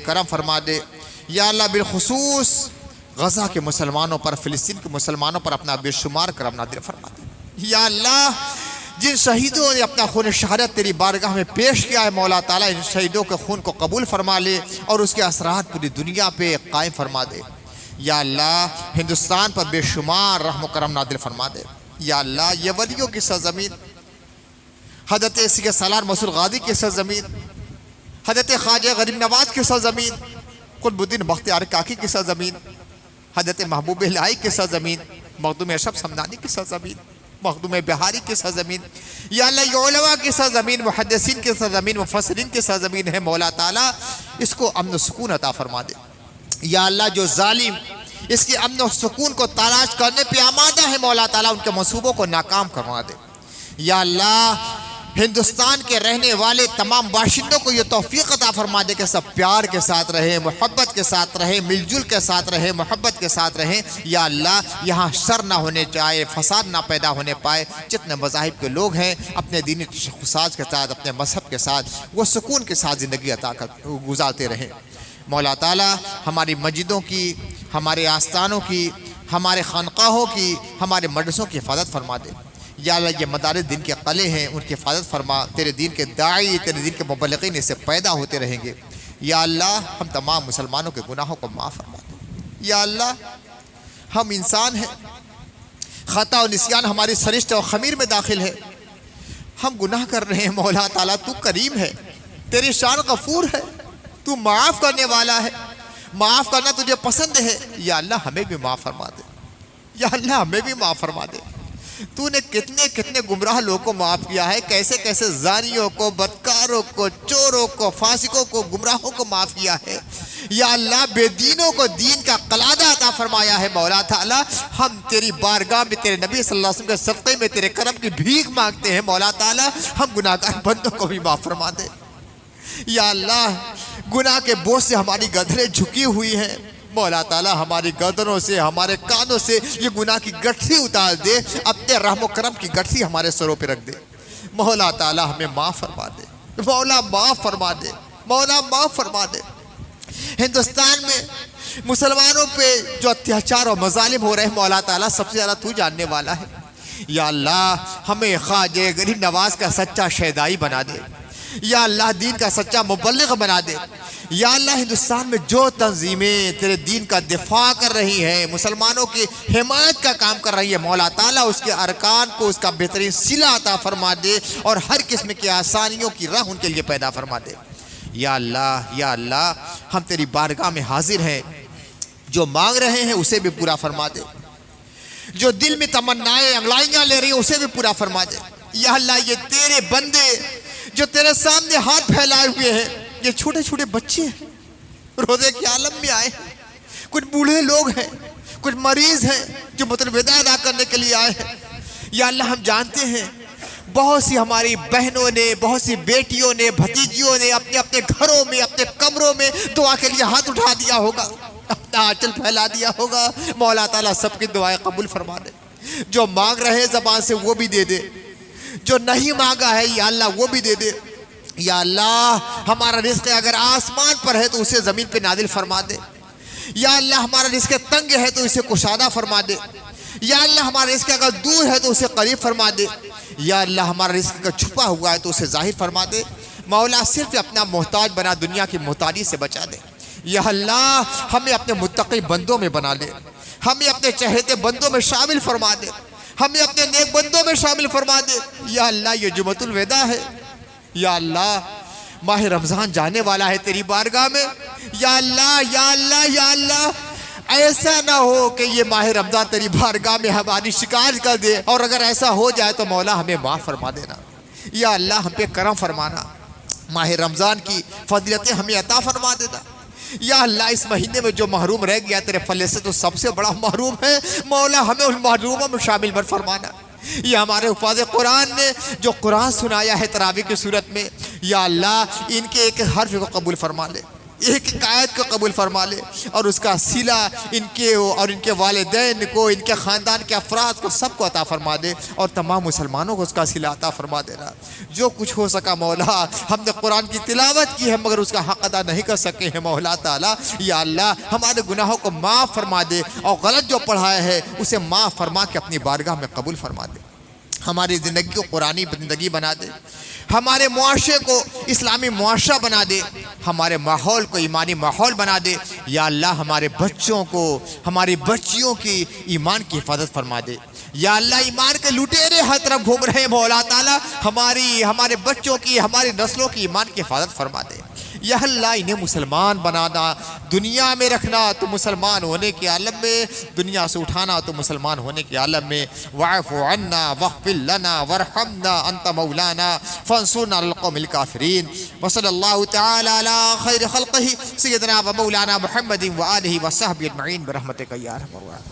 करम फरमा दे। या अल्लाह बिलखुसूस गज़ा के मुसलमानों पर, फ़िलिस्तीन के मुसलमानों पर अपना बेशुमार करम नाज़िल फरमा दे। या अल्लाह जिन शहीदों ने अपना खून शहादत तेरी बारगाह में पेश किया है मौला ताला, इन शहीदों के खून को कबूल फरमा ले और उसके असरात पूरी दुनिया पे कायम फरमा दे। या अल्लाह हिंदुस्तान पर बेशुमार रहम करम नाज़िल फरमा दे। या अल्लाह ये वलियों की सरज़मीन, हज़रत सैयद सालार मसूद गाजी की सरज़मीन, हज़रत ख्वाजा गरीब नवाज की सरज़मीन, कुतुबुद्दीन बख्तियार काकी की सरज़मीन, हज़रत महबूब इलाही की सरज़मीन, मखदूम अशरफ समदानी की सरज़मीन, मखदूम बिहारी की सरज़मीन, या अल्लाह ये उलमा की सरज़मीन, मुहद्दिसीन की सरज़मीन, मुफस्सिरीन की सरज़मीन है मौला ताला, इसको अमन सुकून अता फरमा दे। या अल्लाह जो जालिम इसके अमन और सुकून को तलाश करने पे आमादा है मौला ताला, उनके मंसूबों को नाकाम करवा दे। या अल्लाह हिंदुस्तान के रहने वाले तमाम बाशिंदों को ये तौफीक अता फरमा दे कि सब प्यार के साथ रहे, मोहब्बत के साथ रहे, मिलजुल के साथ रहे, मोहब्बत के साथ रहे। या अल्लाह यहाँ शर ना होने चाहे, फसाद ना पैदा होने पाए। जितने मज़ाहिब के लोग हैं अपने दीनी तशख़्ख़ुसात के साथ, अपने मज़हब के साथ वो सुकून के साथ ज़िंदगी अता कर गुजारते रहें। मौला ताला हमारी मस्जिदों की, हमारे आस्थानों की, हमारे खानकाहों की, हमारे मदरसों की हिफाजत फरमा दे। या अल्लाह ये मदारिस दिन के कले हैं, उनकी हिफाजत फरमा। तेरे दीन के दाई, तेरे दीन के मुबल्लिगीन इससे पैदा होते रहेंगे। या अल्लाह हम तमाम मुसलमानों के गुनाहों को माफ़ फरमा दे। या अल्लाह हम इंसान हैं, ख़ता और निस्यान हमारी सरिश्त और ख़मीर में दाखिल है, हम गुनाह कर रहे हैं। मौला ताला तू करीम है, तेरी शान गफूर है, तू माफ़ करने वाला है, माफ़ करना तुझे पसंद है। या अल्लाह हमें भी माफ़ फरमा दे। या अल्लाह हमें भी माफ़ फरमा दे। तूने कितने कितने गुमराह लोगों को माफ़ किया है, कैसे कैसे जानियों को, बदकारों को, चोरों को, फासिकों को, गुमराहों को माफ़ किया है। या अल्लाह बेदीनों को दीन का कलादा अता फरमाया है। मौला ताला हम तेरी बारगाह में, तेरे नबी सल्लल्लाहु अलैहि वसल्लम के सदक़े में तेरे करम की भीख मांगते हैं। मौला ताला हम गुनाहगार बंदों को भी माफ़ फरमा दे। या अल्लाह गुनाह के बोझ से हमारी गर्दनें झुकी हुई हैं, मौला ताला हमारी गर्दनों से, हमारे कानों से ये गुनाह की गठरी उतार दे, अपने रहमो करम की गठरी हमारे सरों पे रख दे। मौला ताला हमें माफ़ फरमा दे, मौला माफ़ फरमा दे, मौला माफ़ फरमा दे। हिंदुस्तान में मुसलमानों पे जो अत्याचार और मजालिम हो रहे हैं मौला ताला सबसे ज़्यादा तू जानने वाला है। या अल्लाह हमें ख्वाजा गरीब नवाज का सच्चा शहदाई बना दे। या अल्लाह दीन का सच्चा मुबल्लिग बना दे। या अल्लाह हिंदुस्तान में जो तंजीमें तेरे दीन का दिफा कर रही हैं, मुसलमानों की हिमायत का काम कर रही है, मौला ताला उसके अरकान को उसका बेहतरीन सिला अता फरमा दे और हर किस्म की आसानियों की राह उनके लिए पैदा फरमा दे। या अल्लाह हम तेरी बारगाह में हाजिर हैं, जो मांग रहे हैं उसे भी पूरा फरमा दे, जो दिल में तमन्नाएं अंगड़ाइयाँ ले रही है उसे भी पूरा फरमा दे। या अल्लाह ये तेरे बंदे जो तेरे सामने हाथ फैलाए हुए हैं, ये छोटे छोटे बच्चे हैं, रोजे के आलम में आए हैं, कुछ बूढ़े लोग हैं, कुछ मरीज हैं जो मतलब विदा अदा करने के लिए आए हैं। या अल्लाह हम जानते हैं बहुत सी हमारी बहनों ने, बहुत सी बेटियों ने, भतीजियों ने अपने अपने घरों में, अपने कमरों में दुआ के लिए हाथ उठा दिया होगा, अपना आंचल फैला दिया होगा। मौला ताला सबकी दुआएं कबूल फरमा दे। जो मांग रहे ज़बान से वो भी दे दे, जो नहीं मांगा है या अल्लाह वो भी दे दे। या अल्लाह हमारा रिज़्क़ अगर आसमान पर है तो उसे ज़मीन पे नादिल फरमा दे। या अल्लाह हमारा रिज़्क़ तंग है तो इसे कुशादा फरमा दे। या अल्लाह हमारा रिज़्क़ अगर दूर है तो उसे करीब फरमा दे। या अल्लाह हमारा रिज़्क़ अगर छुपा हुआ है तो उसे ज़ाहिर फरमा दे। मौला सिर्फ अपना मोहताज बना, दुनिया की मोहताजी से बचा दे। या अल्लाह हमें अपने मुत्तक़ी बंदों में बना ले, हमें अपने चहेते बंदों में शामिल फरमा दे, हमें अपने नेक बंदों में शामिल फरमा दे। या अल्लाह ये जुमतुल विदा है, या अल्लाह माह रमज़ान जाने वाला है तेरी बारगाह में। या अल्लाह, या अल्लाह, या अल्लाह ऐसा ना हो कि ये माह रमज़ान तेरी बारगाह में हमारी शिकायत कर दे, और अगर ऐसा हो जाए तो मौला हमें माफ़ फरमा देना। या अल्लाह हम पे करम फरमाना, माह रमज़ान की फजीलतें हमें अता फरमा देना। या अल्लाह इस महीने में जो महरूम रह गया तेरे फले से तो सबसे बड़ा महरूम है, मौला हमें उन महरूमों में शामिल मत फरमाना। ये हमारे हुफ़ाज़ कुरान ने जो कुरान सुनाया है तरावी की सूरत में, या अल्लाह इनके एक हर्फ को कबूल फरमा ले, एक आयत को कबूल फरमा ले, और उसका सिला इनके और इनके वालिदैन को, इनके ख़ानदान के अफराद को सबको अता फरमा दे, और तमाम मुसलमानों को उसका सिला अता फरमा देना। जो कुछ हो सका मौला, हमने कुरान की तिलावत की है मगर उसका हक़ अदा नहीं कर सके हैं मौला ताला। या अल्लाह हमारे गुनाहों को माफ़ फरमा दे, और गलत जो पढ़ाया है उसे माफ़ फरमा के अपनी बारगाह में कबूल फरमा दे। हमारी ज़िंदगी को कुरानी ज़िंदगी बना दे, हमारे मुआशरे को इस्लामी मुआशरा बना दे, हमारे माहौल को ईमानी माहौल बना दे। या अल्लाह हमारे बच्चों को, हमारी बच्चियों की ईमान की हिफाजत फरमा दे। या अल्लाह ईमान के लुटेरे हर तरफ घूम रहे हैं मौला ताला, हमारे बच्चों की, हमारी नस्लों की ईमान की हिफाजत फरमा दे। या अल्लाह इन्हें मुसलमान बनाना, दुनिया में रखना तो मुसलमान होने के आलम में, दुनिया से उठाना तो मुसलमान होने के आलम में। वाफ़ु अन्ना वग़फ़िर लना वरहमना अंत मौलाना फंसुरना अलल क़ौमिल काफ़िरीन। व सल्लल्लाहु तआला अला खैरि ख़ल्क़िही सय्यदना व मौलाना मुहम्मदिन व आलिहि व सहबिही अजमईन बिरहमतिका या अरहमर राहिमीन।